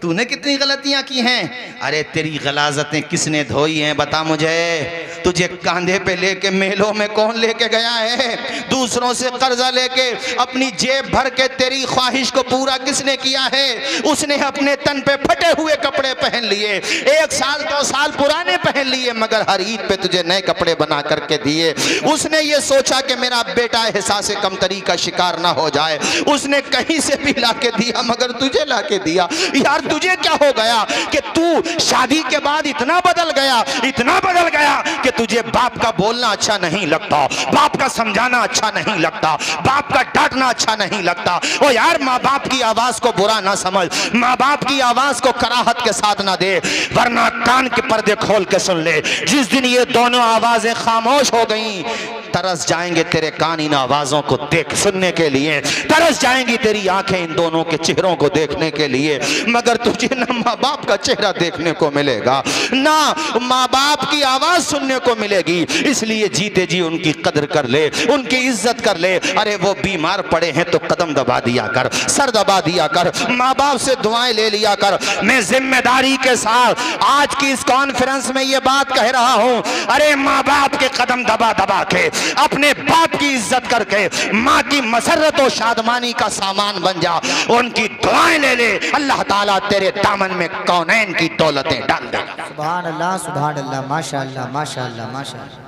तूने कितनी गलतियां की हैं। अरे तेरी गलाजतें किसने धोई हैं बता मुझे। तुझे कांधे पे लेके मेलों में कौन लेके गया है, दूसरों से कर्जा लेके अपनी जेब भर के तेरी ख्वाहिश को पूरा किसने किया है। उसने अपने तन पे फटे हुए कपड़े पहन लिए, 1 साल 2 साल पुराने पहन लिए, मगर हर ईद पे तुझे नए कपड़े बना करके दिए। उसने ये सोचा कि मेरा बेटा एहसास कमतरी का शिकार ना हो जाए, उसने कहीं से भी लाके दिया मगर तुझे लाके दिया। यार तुझे क्या हो गया कि तू शादी के बाद इतना बदल गया, इतना बदल गया कि तुझे बाप का बोलना अच्छा नहीं लगता, बाप का समझाना अच्छा नहीं लगता, बाप का डांटना अच्छा नहीं लगता। ओ यार माँ बाप की आवाज को बुरा ना समझ, माँ बाप की आवाज को कराहत के साथ ना दे, वरना कान के पर्दे खोल के सुन ले। जिस दिन ये दोनों आवाजें खामोश हो गई, तरस जाएंगे तेरे कान इन आवाजों को देख सुनने के लिए, तरस जाएंगी तेरी आंखें इन दोनों के चेहरों को देखने के लिए, मगर तुझे ना माँ बाप का चेहरा देखने को मिलेगा ना माँ बाप की आवाज सुनने को मिलेगी। इसलिए जीते जी उनकी कदर कर ले, उनकी इज्जत कर ले। अरे वो बीमार पड़े हैं तो कदम दबा दिया कर, सर दबा दिया कर, माँ बाप से दुआएं ले लिया कर। मैं जिम्मेदारी के साथ आज की इस कॉन्फ्रेंस में ये बात कह रहा हूँ, अरे माँ बाप के कदम दबा दबा के, अपने बाप की इज्जत करके माँ की मसरत और शादमानी का सामान बन जा, उनकी दुआएं ले ले, अल्लाह ताला तेरे दामन में कौनैन की दौलतें डाल देगा। सुभान अल्लाह, माशाअल्लाह, माशाअल्लाह, माशाअल्लाह,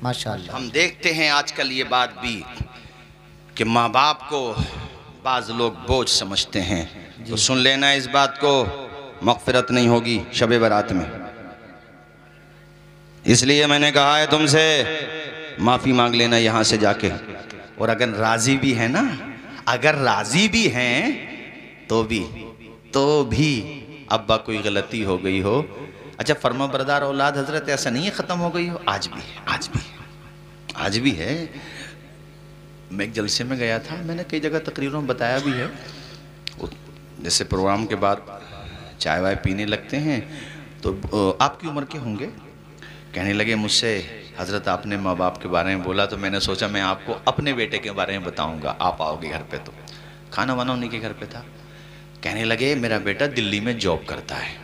माशाअल्लाह। हम देखते हैं आजकल ये बात भी कि माँ बाप को बाज लोग बोझ समझते हैं, तो सुन लेना इस बात को, मग़फ़िरत नहीं होगी शब बारात में। इसलिए मैंने कहा है तुमसे माफ़ी मांग लेना यहाँ से जाके, और अगर राज़ी भी है ना, अगर राज़ी भी हैं तो भी अब्बा कोई गलती हो गई हो, अच्छा फर्मा बरदार औलाद हजरत ऐसा नहीं है ख़त्म हो गई हो, आज भी है, आज भी है। मैं एक जलसे में गया था, मैंने कई जगह तकरीरों में बताया भी है, जैसे प्रोग्राम के बाद चाय वाय पीने लगते हैं तो आपकी उम्र के होंगे, कहने लगे मुझसे हज़रत आपने माँ बाप के बारे में बोला तो मैंने सोचा मैं आपको अपने बेटे के बारे में बताऊंगा, आप आओगे घर पे। तो खाना वाना उन्हीं के घर पे था। कहने लगे मेरा बेटा दिल्ली में जॉब करता है,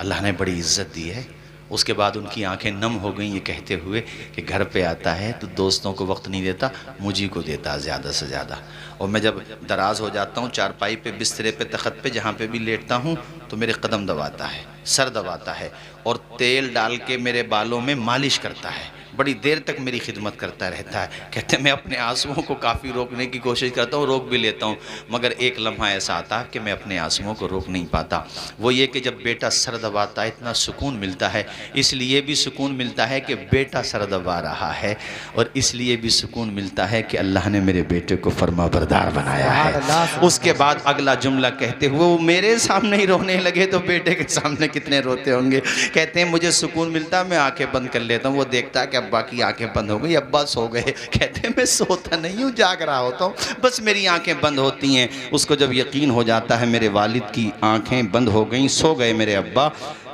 अल्लाह ने बड़ी इज्जत दी है। उसके बाद उनकी आंखें नम हो गई ये कहते हुए कि घर पे आता है तो दोस्तों को वक्त नहीं देता, मुझी को देता ज़्यादा से ज़्यादा। और मैं जब दराज हो जाता हूँ चारपाई पे, बिस्तरे पे, तख़त पे, जहाँ पे भी लेटता हूँ तो मेरे कदम दबाता है, सर दबाता है, और तेल डाल के मेरे बालों में मालिश करता है, बड़ी देर तक मेरी खिदमत करता रहता है। कहते मैं अपने आंसुओं को काफ़ी रोकने की कोशिश करता हूँ, रोक भी लेता हूँ, मगर एक लम्हा ऐसा आता कि मैं अपने आंसुओं को रोक नहीं पाता। वो ये कि जब बेटा सर दबाता है इतना सुकून मिलता है, इसलिए भी सुकून मिलता है कि बेटा सर दबा रहा है, और इसलिए भी सुकून मिलता है कि अल्लाह ने मेरे बेटे को फर्मा बरदार बनाया है। उसके बाद अगला जुमला कहते हुए वो मेरे सामने ही रोने लगे तो बेटे के सामने कितने रोते होंगे। कहते हैं मुझे सुकून मिलता, मैं आंखें बंद कर लेता हूँ, वो देखता है कि अब्बा की आंखें बंद हो गई, अब्बा सो गए। कहते मैं सोता नहीं हूँ, जाग रहा होता हूँ, बस मेरी आंखें बंद होती हैं। उसको जब यकीन हो जाता है मेरे वालिद की आंखें बंद हो गई, सो गए मेरे अब्बा,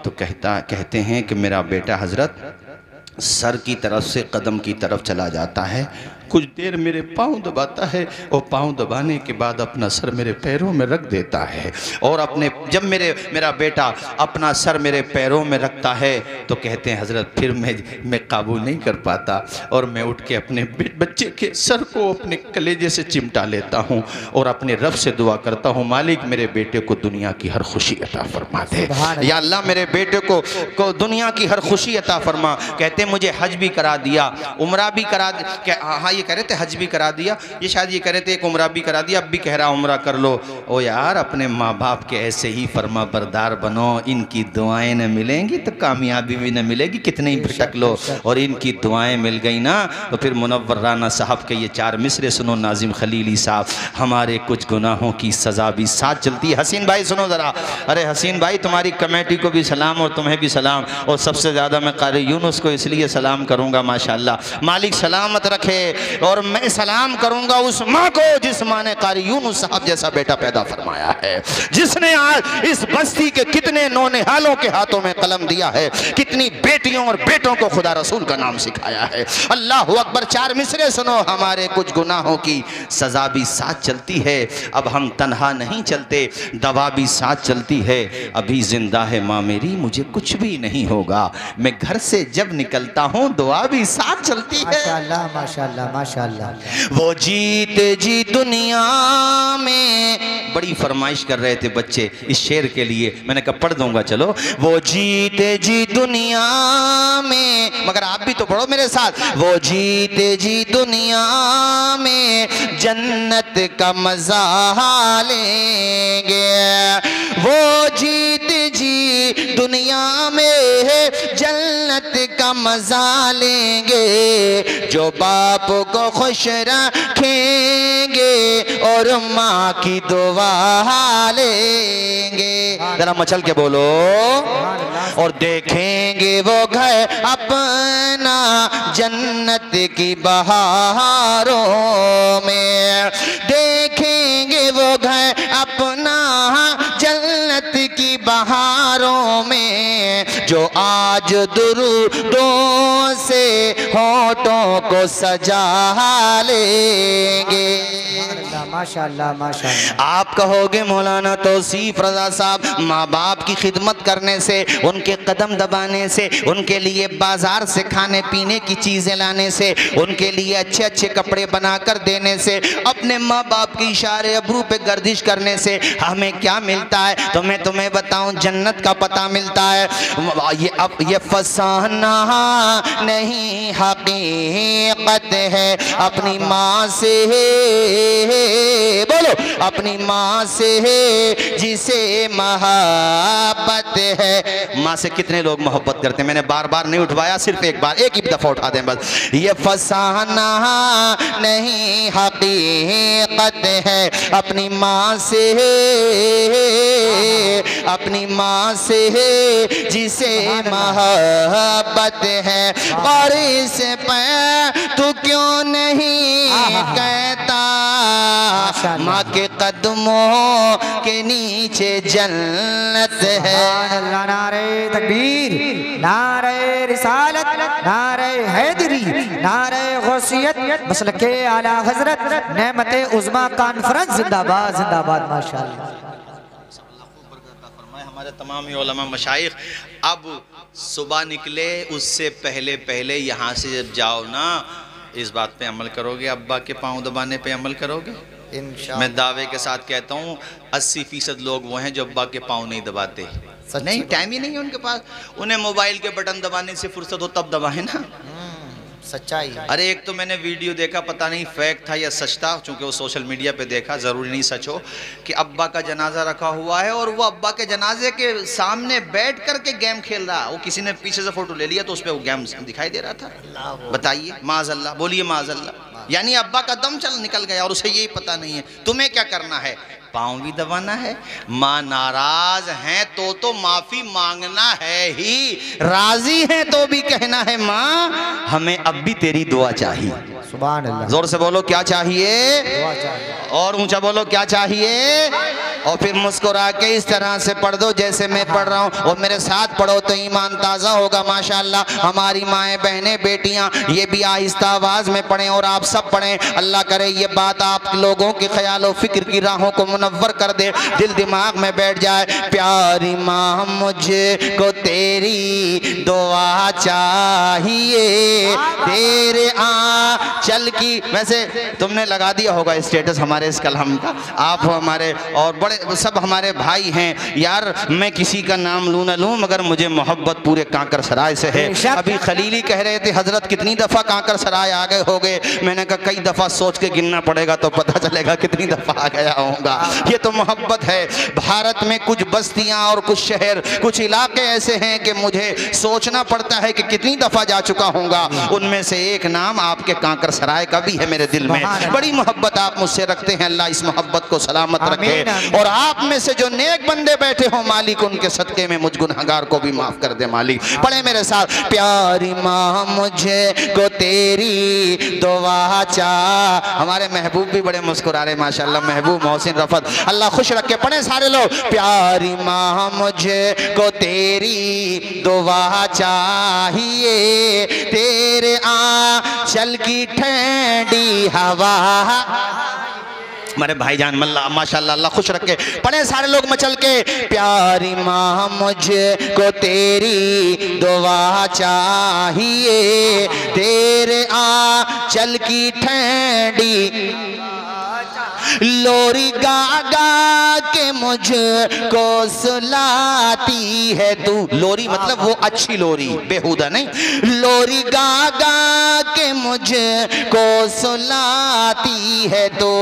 तो कहते हैं कि मेरा बेटा हजरत सर की तरफ से कदम की तरफ चला जाता है, कुछ देर मेरे पाँव दबाता है और पाँव दबाने के बाद अपना सर मेरे पैरों में रख देता है। और जब मेरा बेटा अपना सर मेरे पैरों में रखता है तो कहते हैं हजरत फिर मैं काबू नहीं कर पाता और मैं उठ के अपने बच्चे के सर को अपने कलेजे से चिमटा लेता हूँ और अपने रब से दुआ करता हूँ, मालिक मेरे बेटे को दुनिया की हर खुशी अता फरमा दे, या अल्लाह मेरे बेटे को दुनिया की हर खुशी अता फरमा। कहते मुझे हज भी करा दिया, उम्रा भी करा दिया। हाँ ये कह रहे थे हज भी करा दिया, ये शायद ये कह रहे थे एक उम्रा भी करा दिया, अब भी कह रहा उम्रा कर लो। ओ यार अपने माँ बाप के ऐसे ही फरमा बरदार बनो, इनकी दुआएं न मिलेंगी तो कामयाबी भी न मिलेगी, कितने ही भटक लो, और इनकी दुआएं मिल गई ना तो फिर मुनव्वर राना साहब के ये 4 मिसरे सुनो नाजिम खलीली साहब, हमारे कुछ गुनाहों की सज़ा भी साथ चलती है। हसीन भाई सुनो ज़रा, अरे हसीन भाई तुम्हारी कमेटी को भी सलाम और तुम्हें भी सलाम, और सबसे ज़्यादा मैं कारी यूनुस को इसलिए सलाम करूँगा, माशाअल्लाह मालिक सलामत रखे। और मैं सलाम करूँगा उस माँ को जिस माँ ने कारी यूनुस साहब जैसा बेटा पैदा फरमाया है, जिसने आज इस बस्ती के कितने नौनिहालों के हाथों में कलम दिया है, कितनी बेटियों और बेटों को खुदा रसूल का नाम सिखाया है। अल्लाह अकबर। 4 मिसरे सुनो, हमारे कुछ गुनाहों की सज़ा भी साथ चलती है, अब हम तन्हा नहीं चलते, दवा भी साथ चलती है, अभी जिंदा है माँ मेरी मुझे कुछ भी नहीं होगा, मैं घर से जब निकलता हूँ दुआ भी साथ चलती है। माशाअल्लाह माशाअल्लाह माशाअल्लाह। वो जीते जी दुनिया में, बड़ी फरमाइश कर रहे थे बच्चे इस शेर के लिए, मैंने कहा पढ़ दूंगा चलो। वो जीते जी दुनिया में, मगर आप भी तो पढ़ो मेरे साथ। वो जीते जी दुनिया में जन्नत का मजा लेंगे, वो जीते जी दुनिया में जन्नत का मजा लेंगे, जो बाप को खुश रखेंगे और माँ की दुआ लेंगे। जरा मचल के बोलो। और देखेंगे वो घर अपना जन्नत की बहारों में, देखेंगे वो घर अपना जन्नत की बहारों में, जो आज दुरूदों से होठों को सजा लेंगे। माशाअल्लाह माशाअल्लाह। आप कहोगे मौलाना तौसीफ रजा साहब, माँ बाप की खिदमत करने से, उनके कदम दबाने से, उनके लिए बाजार से खाने पीने की चीज़ें लाने से, उनके लिए अच्छे अच्छे कपड़े बनाकर देने से, अपने माँ बाप के इशारे अबरू पे गर्दिश करने से हमें क्या मिलता है? तो मैं तुम्हें बताऊं, जन्नत का पता मिलता है। ये फसाना नहीं हकीकत है, अपनी माँ से बोलो, अपनी माँ से जिसे मोहब्बत है। माँ से कितने लोग मोहब्बत करते हैं? मैंने बार बार नहीं उठवाया, सिर्फ एक बार, एक ही दफा उठा दें बस। ये फसाना नहीं हकीकत है, अपनी माँ से, अपनी माँ से जिसे मोहब्बत है। और इस पर तू क्यों नहीं कहता, माँ के कदमों के नीचे जन्नत है। नारे तकबीर, नारे रिसालत, नारे हैदरी, नारे गौसियत, मसलके आला हजरत नेमते उज़्मा कॉन्फ्रेंस जिंदाबाद जिंदाबाद। माशाअल्लाह। हमारे तमाम उलमा मशाइख अब सुबह निकले उससे पहले पहले यहाँ से जब जाओ ना, इस बात पे अमल करोगे, अब्बा के पाँव दबाने पे अमल करोगे इंशाअल्लाह। मैं दावे के साथ कहता हूँ 80% लोग वो हैं जो अब्बा के पाँव नहीं दबाते। नहीं, टाइम ही नहीं है उनके पास, उन्हें मोबाइल के बटन दबाने से फुर्सत हो तब दबाए ना। सच्चाई। अरे एक तो मैंने वीडियो देखा, पता नहीं फेक था या सच था, चूंकि वो सोशल मीडिया पे देखा, ज़रूरी नहीं सच हो, कि अब्बा का जनाजा रखा हुआ है और वो अब्बा के जनाजे के सामने बैठ करके गेम खेल रहा। वो किसी ने पीछे से फोटो ले लिया तो उस पर वो गेम दिखाई दे रहा था। बताइए, माज़अल्लाह, बोलिए माज़अल्लाह। यानी अब्बा का दम चल निकल गया और उसे यही पता नहीं है। तुम्हें क्या करना है? पाँव भी दबाना है। माँ नाराज हैं तो माफी मांगना है ही, राजी हैं तो भी कहना है माँ हमें अब भी तेरी दुआ चाहिए। सुभान अल्लाह। जोर से बोलो क्या चाहिए? दुआ चाहिए। और ऊंचा बोलो क्या चाहिए? और फिर मुस्कुरा के इस तरह से पढ़ दो जैसे मैं पढ़ रहा हूँ, और मेरे साथ पढ़ो तो ईमान ताज़ा होगा। माशाअल्लाह हमारी माएँ बहनें बेटियाँ ये भी आहिस्ता आवाज़ में पढ़ें और आप सब पढ़ें। अल्लाह करे ये बात आप लोगों की ख्याल और फिक्र की राहों को मुनव्वर कर दे, दिल दिमाग में बैठ जाए। प्यारी माँ मुझे को तेरी दुआ चाहिए, तेरे चल की। वैसे तुमने लगा दिया होगा स्टेटस हमारे इस कलम का, आप हमारे और बड़े सब हमारे भाई हैं यार। मैं किसी का नाम लूँ न लूँ मगर मुझे मोहब्बत पूरे कांकर सराय से है। अभी खलीली कह रहे थे हजरत कितनी दफ़ा कांकर सराय आ गए हो गए। मैंने कहा कई दफ़ा सोच के गिनना पड़ेगा तो पता चलेगा कितनी दफ़ा आ गया होगा। ये तो मोहब्बत है। भारत में कुछ बस्तियाँ और कुछ शहर कुछ इलाके ऐसे हैं कि मुझे सोचना पड़ता है कि कितनी दफ़ा जा चुका होगा। उनमें से एक नाम आपके कांकर सराय का भी है मेरे दिल में। बड़ी मोहब्बत आप मुझसे रखते हैं, अल्लाह इस मोहब्बत को सलामत रखे। और आप में से जो नेक बंदे बैठे हो मालिक उनके सदके में मुझ गुनहगार को भी माफ कर दे मालिक। पढ़े मेरे साथ। प्यारी माँ मुझे को तेरी दुआ चाह। हमारे महबूब भी बड़े मुस्कुरा रहे माशाल्लाह, महबूब मोहसिन रफत, अल्लाह खुश रखे। पढ़े सारे लोग। प्यारी माँ मुझे को तेरी दुआ चाहिए, तेरे आंचल की ठंडी हवा। हमारे भाईजान मल्ला माशाल्लाह अल्लाह खुश रखे। पढ़े सारे लोग मचल के। प्यारी माँ मुझे को तेरी दुआ चाहिए, तेरे आंचल की ठंडी लोरी गा गा के मुझको सुलाती है तू। लोरी मतलब वो अच्छी लोरी, बेहुदा नहीं। लोरी गा गा के मुझको सुलाती है तो,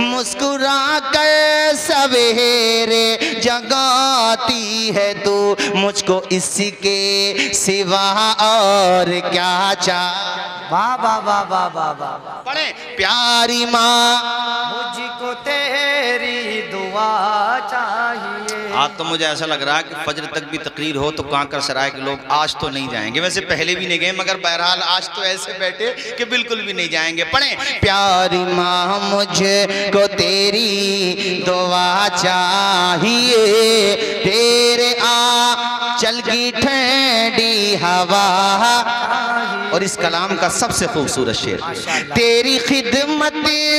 मुस्कुरा कर सवेरे जगाती है तो, मुझको इसके सिवा और क्या चाहिए। वाह वाह वाह वाह वाह वाह। पढ़े। प्यारी माँ मुझको तेरी दुआ चाहिए। आज तो मुझे ऐसा लग रहा है कि फजर तक भी तकरीर हो तो कांकर सराय के लोग आज तो नहीं जाएंगे। वैसे पहले भी नहीं गए मगर बहरहाल आज तो ऐसे बैठे कि बिल्कुल भी नहीं जाएंगे। पढ़े। प्यारी माँ मुझे को तेरी दुआ चाहिए, तेरे आंचल की ठंडी हवा। और इस कलाम का सबसे खूबसूरत शेर। तेरी खिदमत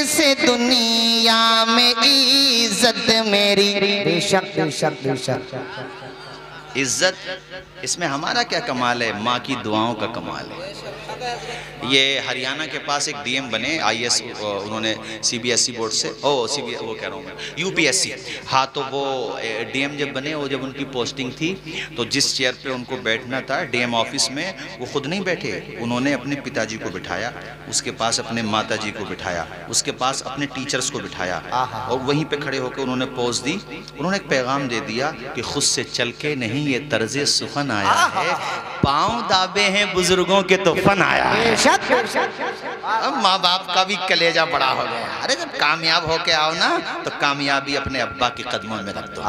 से दुनिया में इज्जत मेरी। बेशक बेशक बेशक। इज्जत इसमें हमारा क्या कमाल है, माँ की दुआओं का कमाल है। ये हरियाणा के पास एक डीएम बने आईएएस, उन्होंने सीबीएसई बोर्ड से वो कह रहा हूँ मैं यूपीएससी। हाँ तो वो डीएम जब बने, वो जब उनकी पोस्टिंग थी तो जिस चेयर पे उनको बैठना था डीएम ऑफिस में, वो खुद नहीं बैठे, उन्होंने अपने पिताजी को बिठाया, उसके पास अपने माताजी को बिठाया, उसके पास अपने टीचर्स को बिठाया और वहीं पे खड़े होकर उन्होंने पोज दी। उन्होंने एक पैगाम दे दिया कि खुद से चल के नहीं ये तर्ज़े सुखन आया है, पाँव दाबे हैं बुजुर्गों के तो फन आया है। अब माँ बाप का भी कलेजा बड़ा हो गया। अरे जब कामयाब होके आओ ना तो कामयाबी अपने अब्बा के कदमों में रख दो।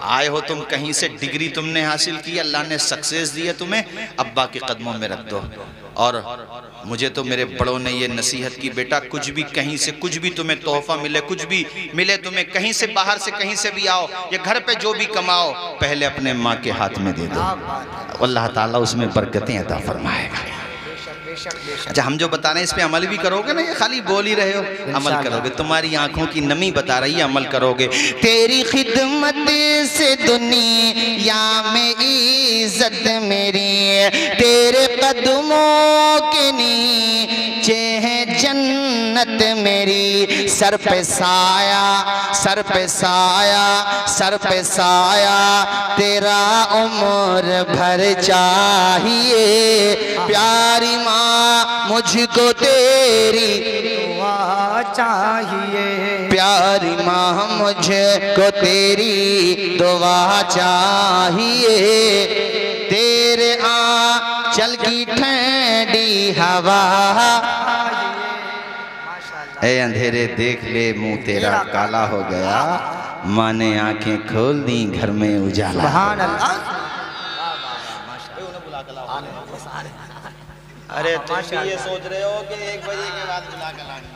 आए हो तुम कहीं से, डिग्री तुमने हासिल की, अल्लाह ने सक्सेस दी है तुम्हें, अब्बा के कदमों में रख दो। और मुझे तो मेरे बड़ों ने ये नसीहत की, बेटा कुछ भी कहीं से कुछ भी तुम्हें तोहफा मिले, कुछ भी मिले तुम्हें, कहीं से बाहर से कहीं से भी आओ या घर पे जो भी कमाओ पहले अपने माँ के हाथ में दे दो, अल्लाह ताला उसमें बरकतें अता फरमाएगा। अच्छा हम जो बता रहे हैं इस पे अमल भी करोगे ना, ये खाली बोल ही रहे हो? अमल करोगे, तुम्हारी आंखों की नमी बता रही है, अमल करोगे। तेरी खिदमत से दुनिया में इज्जत मेरी, तेरे कदमों के नीचे है जन्नत मेरी। सर पे साया, सर पे साया, सर पे साया, तेरा उम्र भर चाहिए। प्यारी माँ मुझको तेरी दुआ चाहिए, प्यारी माँ मुझको तेरी दुआ चाहिए, तेरे आंचल की ठंडी हवा। ए अंधेरे देख ले मुंह तेरा काला हो गया, माँ ने आंखें खोल दी घर में उजाला। सुभान अल्लाह। अरे तुम भी ये सोच रहे हो कि 1 बजे के बाद बुला कर लाएंगे,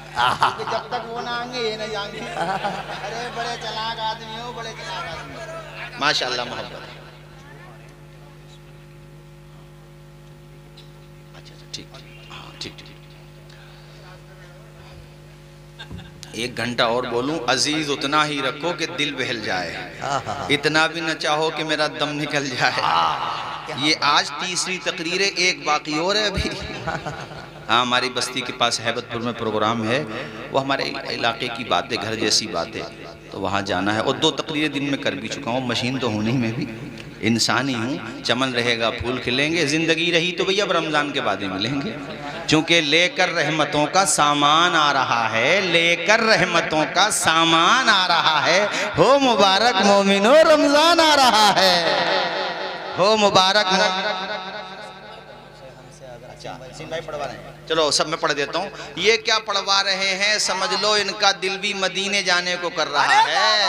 जब तक वो ना आएंगे ये नहीं जाएंगे। अरे बड़े चालाक आदमी हो, बड़े चालाक आदमी हो। माशाल्लाह मोहब्बत। अच्छा ठीक, हाँ ठीक ठीक। 1 घंटा और बोलूं? अजीज उतना ही रखो कि दिल बहल जाए, इतना भी न चाहो कि मेरा दम निकल जाए। ये आज 3री तकरीर है, एक बाकी और है अभी। हाँ, हमारी बस्ती के पास हैबतपुर में प्रोग्राम है, वो हमारे इलाके की बात है, घर जैसी बात है, तो वहाँ जाना है। और 2 तकरीरें दिन में कर भी चुका हूँ। मशीन तो हूँ नहीं, मैं भी इंसान ही हूँ। चमन रहेगा फूल खिलेंगे, ज़िंदगी रही तो भैया अब रमज़ान के बाद ही मिलेंगे। चूँकि लेकर रहमतों का सामान आ रहा है, लेकर रहमतों का सामान आ रहा है। हो मुबारक मोमिनो, रमज़ान आ रहा है। हो मुबारक। अच्छा भाई पढ़वा रहे हैं, चलो सब मैं पढ़ देता हूँ। ये क्या पढ़वा रहे हैं समझ लो, इनका दिल भी मदीने जाने को कर रहा है,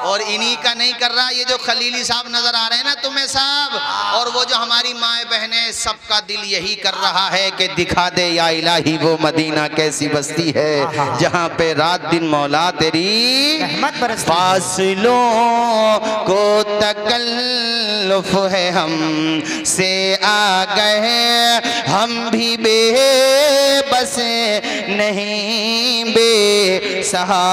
और इन्हीं का नहीं कर रहा। ये जो खलीली साहब नजर आ रहे हैं ना तुम्हें साहब, और वो जो हमारी माएँ बहनें, सबका दिल यही कर रहा है कि दिखा दे या इलाही वो मदीना कैसी बस्ती है जहाँ पे रात दिन मौला तेरी रहमत बरसती। फासलों को तकल्लुफ है हम से आ गए, हम भी बेबस नहीं, बेसहारा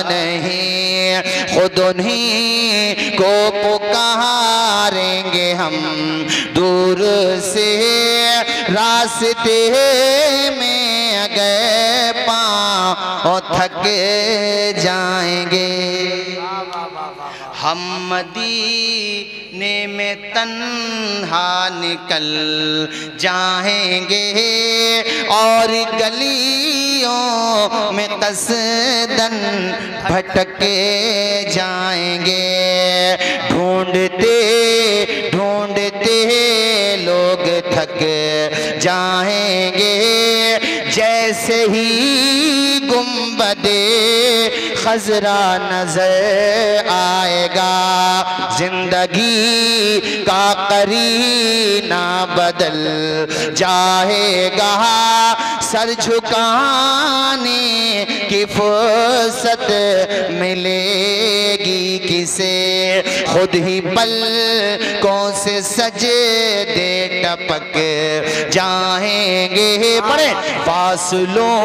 नहीं, खुद उन्हीं को पुकारेंगे हम दूर से, रास्ते में गए पाँव थक जाएंगे। हम मदीने में तन्हा निकल जाएंगे और गलियों में कसदन भटके जाएंगे। ढूंढते ढूंढते लोग थक जाएंगे, जैसे ही गुंबदे खजरा नजर आएगा, जिंदगी का करीना बदल जाएगा, सर झुकाने की फुर्सत मिलेगी किसे, खुद ही पलकों से सजदे टपक जाएंगे। पढ़े फासलों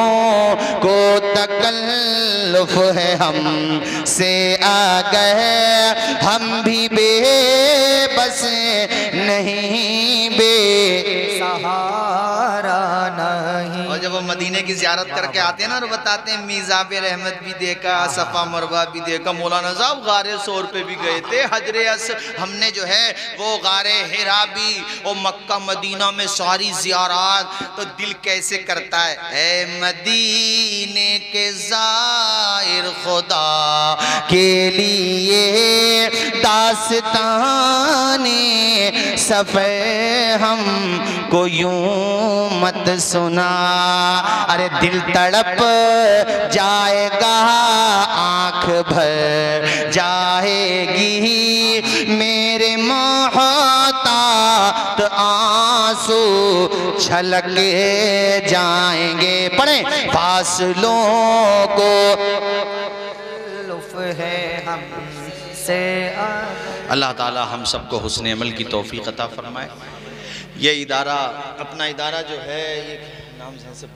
को तकल्लुफ है हम से आ गए, हम भी बेबस नहीं, बेसहारा नहीं। और जब वो मदीने की ज़ियारत करके आते हैं ना, और बताते हैं मीज़ाब रहमत भी देखा, सफ़ा मरवा भी देखा, मौलाना साहब गारे सौर पे भी गए थे, हजरे हमने जो है वो गारे हिरा भी, और मक्का मदीना में सारी ज़ियारत, तो दिल कैसे करता है, ऐ मदीने के ज़ाहिर खुदा के लिए दास्ताने सफ़े हम को यूं मत सुना। अरे दिल तड़प जाएगा, आँख भर जाएगी, मेरे मोहतात आंसू छलक जाएंगे। पढ़े फासलों को लुफ है हम से। अल्लाह ताला हम सबको हुस्न अमल की तौफीक अता फरमाए। ये इदारा, अपना इदारा जो है, ये नाम से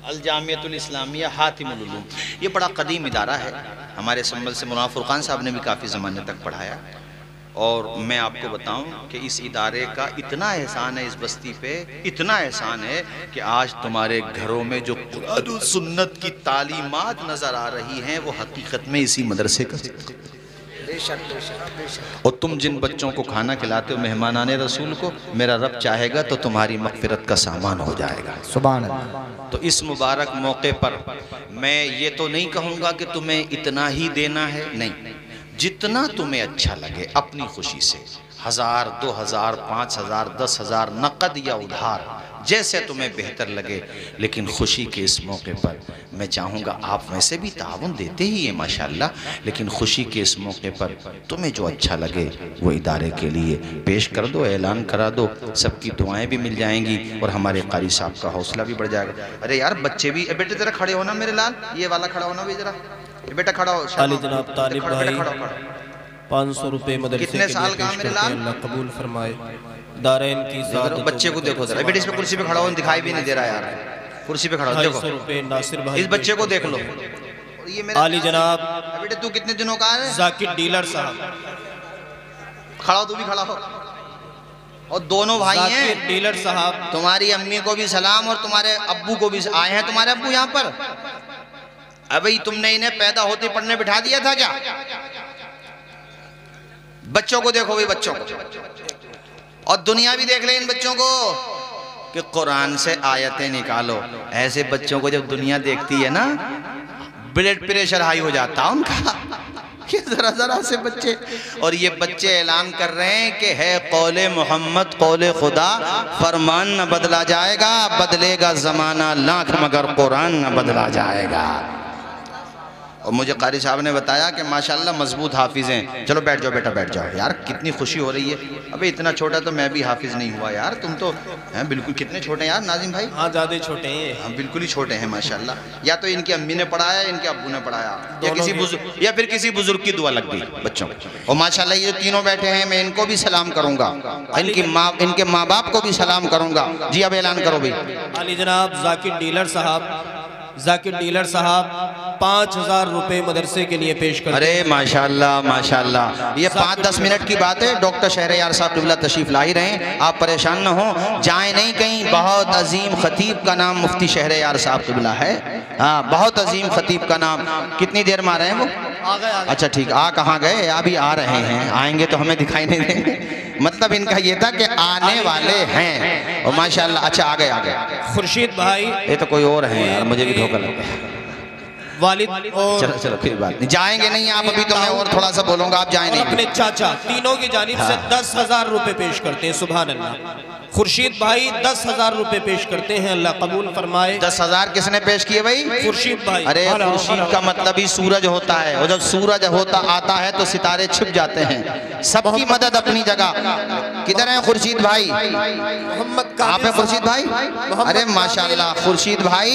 अल जामियतुल इस्लामिया हातिमुल उलूम, ये बड़ा कदीम इदारा है। हमारे संबल से मौलाना फुरकान साहब ने भी काफ़ी ज़माने तक पढ़ाया, और मैं आपको बताऊं कि इस इदारे का इतना एहसान है इस बस्ती पे, इतना एहसान है कि आज तुम्हारे घरों में जो कुरान और सुन्नत की तालीमात नज़र आ रही हैं, वो हकीकत में इसी मदरसे का। और तुम जिन बच्चों को खाना खिलाते हो मेहमानाने रसूल को, मेरा रब चाहेगा तो तुम्हारी मग़फ़िरत का सामान हो जाएगा। सुभान अल्लाह। तो इस मुबारक मौके पर मैं ये तो नहीं कहूँगा कि तुम्हें इतना ही देना है, नहीं, जितना तुम्हें अच्छा लगे अपनी खुशी से, 1000, 2000, 5000, 10,000 नकद या उधार जैसे तुम्हें बेहतर लगे, लेकिन खुशी के इस मौके पर मैं चाहूँगा, आप वैसे भी ताउन देते ही हैं माशाल्लाह, लेकिन खुशी के इस मौके पर तुम्हें जो अच्छा लगे वो इदारे के लिए पेश कर दो, ऐलान करा दो, सबकी दुआएं भी मिल जाएंगी और हमारे कारी साहब का हौसला भी बढ़ जाएगा। अरे यार बच्चे भी, बेटे ज़रा खड़े हो ना मेरे लाल, ये वाला खड़ा होना भी ज़रा, बेटा खड़ा हो। आली जनाब तालिब भाई 500 रुपए मदरसे कितने साल का मेरे लाल, अल्लाह कबूल फरमाए। दारैन की ज़ात बच्चे को देखो जरा, बेटे इस पे कुर्सी पे खड़ा हो, दिखाई भी नहीं दे रहा यार, कुर्सी पे खड़ा हो, देखो 250 रुपए नासिर भाई, इस बच्चे को देख लो। ये मेरा आली जनाब बेटे तू कितने दिनों का है? जाकिर डीलर साहब, खड़ा हो, तू भी खड़ा हो। और दोनों भाई हैं जाकिर डीलर साहब, तुम्हारी अम्मी को भी सलाम और तुम्हारे अब्बू को भी। आए हैं तुम्हारे अब्बू यहाँ पर? अभी तुमने इन्हें पैदा होते पढ़ने बिठा दिया था क्या? बच्चों को देखो भाई, बच्चों को, और दुनिया भी देख ले इन बच्चों को कि कुरान से आयतें निकालो। ऐसे बच्चों को जब दुनिया देखती है ना, ब्लड प्रेशर हाई हो जाता है उनका। ये जरा जरा से बच्चे, और ये बच्चे ऐलान कर रहे हैं कि है कौले मोहम्मद कौले खुदा, फरमान न बदला जाएगा, बदलेगा जमाना लाख मगर कुरान न बदला जाएगा। और मुझे कारी साहब ने बताया कि माशाल्लाह मजबूत हाफिज हैं। चलो बैठ जाओ बेटा, बैठ जाओ यार, कितनी खुशी हो रही है। अबे इतना छोटा तो मैं भी हाफिज नहीं हुआ यार, तुम तो हैं बिल्कुल। कितने छोटे हैं यार नाजिम भाई? हाँ ज़्यादा छोटे हैं, हाँ बिल्कुल ही छोटे हैं माशाल्लाह। या तो इनकी अम्मी ने पढ़ाया, इनके अब्बू ने पढ़ाया, या किसी बुजुर्ग, या फिर किसी बुजुर्ग की दुआ लग गई बच्चों को। और माशाल्लाह ये जो तीनों बैठे हैं, मैं इनको भी सलाम करूंगा, इनके माँ बाप को भी सलाम करूंगा। जी अब ऐलान करो भाई। आली जनाब जाकिर डीलर साहब, जाकिर डीलर साहब 5000 रुपए मदरसे के लिए पेश कर। अरे माशाल्लाह माशाल्लाह, ये 5-10 मिनट की बात है। डॉक्टर शहरयार साहब क़िबला तशरीफ ला ही रहे हैं, आप परेशान न हो, जाए नहीं कहीं। बहुत अजीम खतीब का नाम मुफ्ती शहरयार साहब क़िबला है। हाँ बहुत अजीम खतीब का नाम। कितनी देर में आ रहे हैं वो? आ गए। अच्छा ठीक, आ कहाँ गए? अभी आ रहे हैं, आएंगे तो हमें दिखाई नहीं देंगे। मतलब इनका ये था कि आने वाले हैं, और माशाल्लाह। अच्छा आ गए, आ गए। खुर्शीद भाई, ये तो कोई और हैं यार, मुझे भी धोखा लगा। वालिद और चलो चलो फिर बात नहीं, जाएंगे नहीं आप अभी, तो मैं और थोड़ा सा बोलूंगा, आप जाए नहीं। अपने चाचा तीनों की जानिब से 10,000 रुपए पेश करते हैं। सुभान अल्लाह। खुर्शीद भाई 10,000 रुपए पेश करते हैं, अल्लाह कबूल फरमाए। 10,000 किसने पेश किए भाई? खुर्शीद भाई। अरे खुर्शीद का मतलब ही सूरज होता है, और जब सूरज होता आता है तो सितारे छिप जाते हैं। सबकी मदद अपनी जगह। किधर है खुर्शीद भाई? मोहम्मद आप है खुर्शीद भाई? अरे माशाल्लाह खुर्शीद भाई,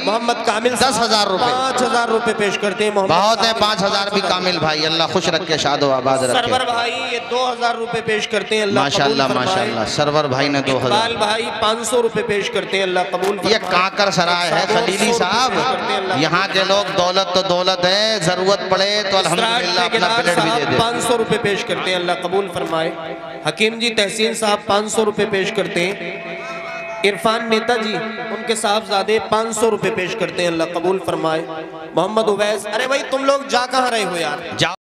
मोहम्मद कामिल 10,000 रुपए, 5,000 रुपए पेश करते हैं। बहुत है 5,000 भी कामिल भाई, अल्लाह खुश रखे, शादो आबाद सरवर रखे। भाई ये 2,000 रुपए पेश करते हैं, अल्लाह माशाल्लाह कबूल फरमाए। माशाल्लाह, सरवर भाई ने 2,000। इकबाल भाई 500 रुपए पेश करते हैं, अल्लाह कबूल फरमाए। ये काकर सराय है खलीली साहब, यहाँ के लोग दौलत तो दौलत है, जरूरत पड़े तो अल्हम्दुलिल्लाह अपना प्लेट भी दे दे। 500 रुपए पेश करते हैं, अल्लाह कबूल फरमाए। हकीम जी तहसीन साहब 500 रुपए पेश करते हैं। इरफान नेताजी उनके साहबजादे 500 रुपए पेश करते हैं, अल्लाह कबूल फरमाए। मोहम्मद उवैस, अरे भाई तुम लोग जा कहाँ रहे हो यार?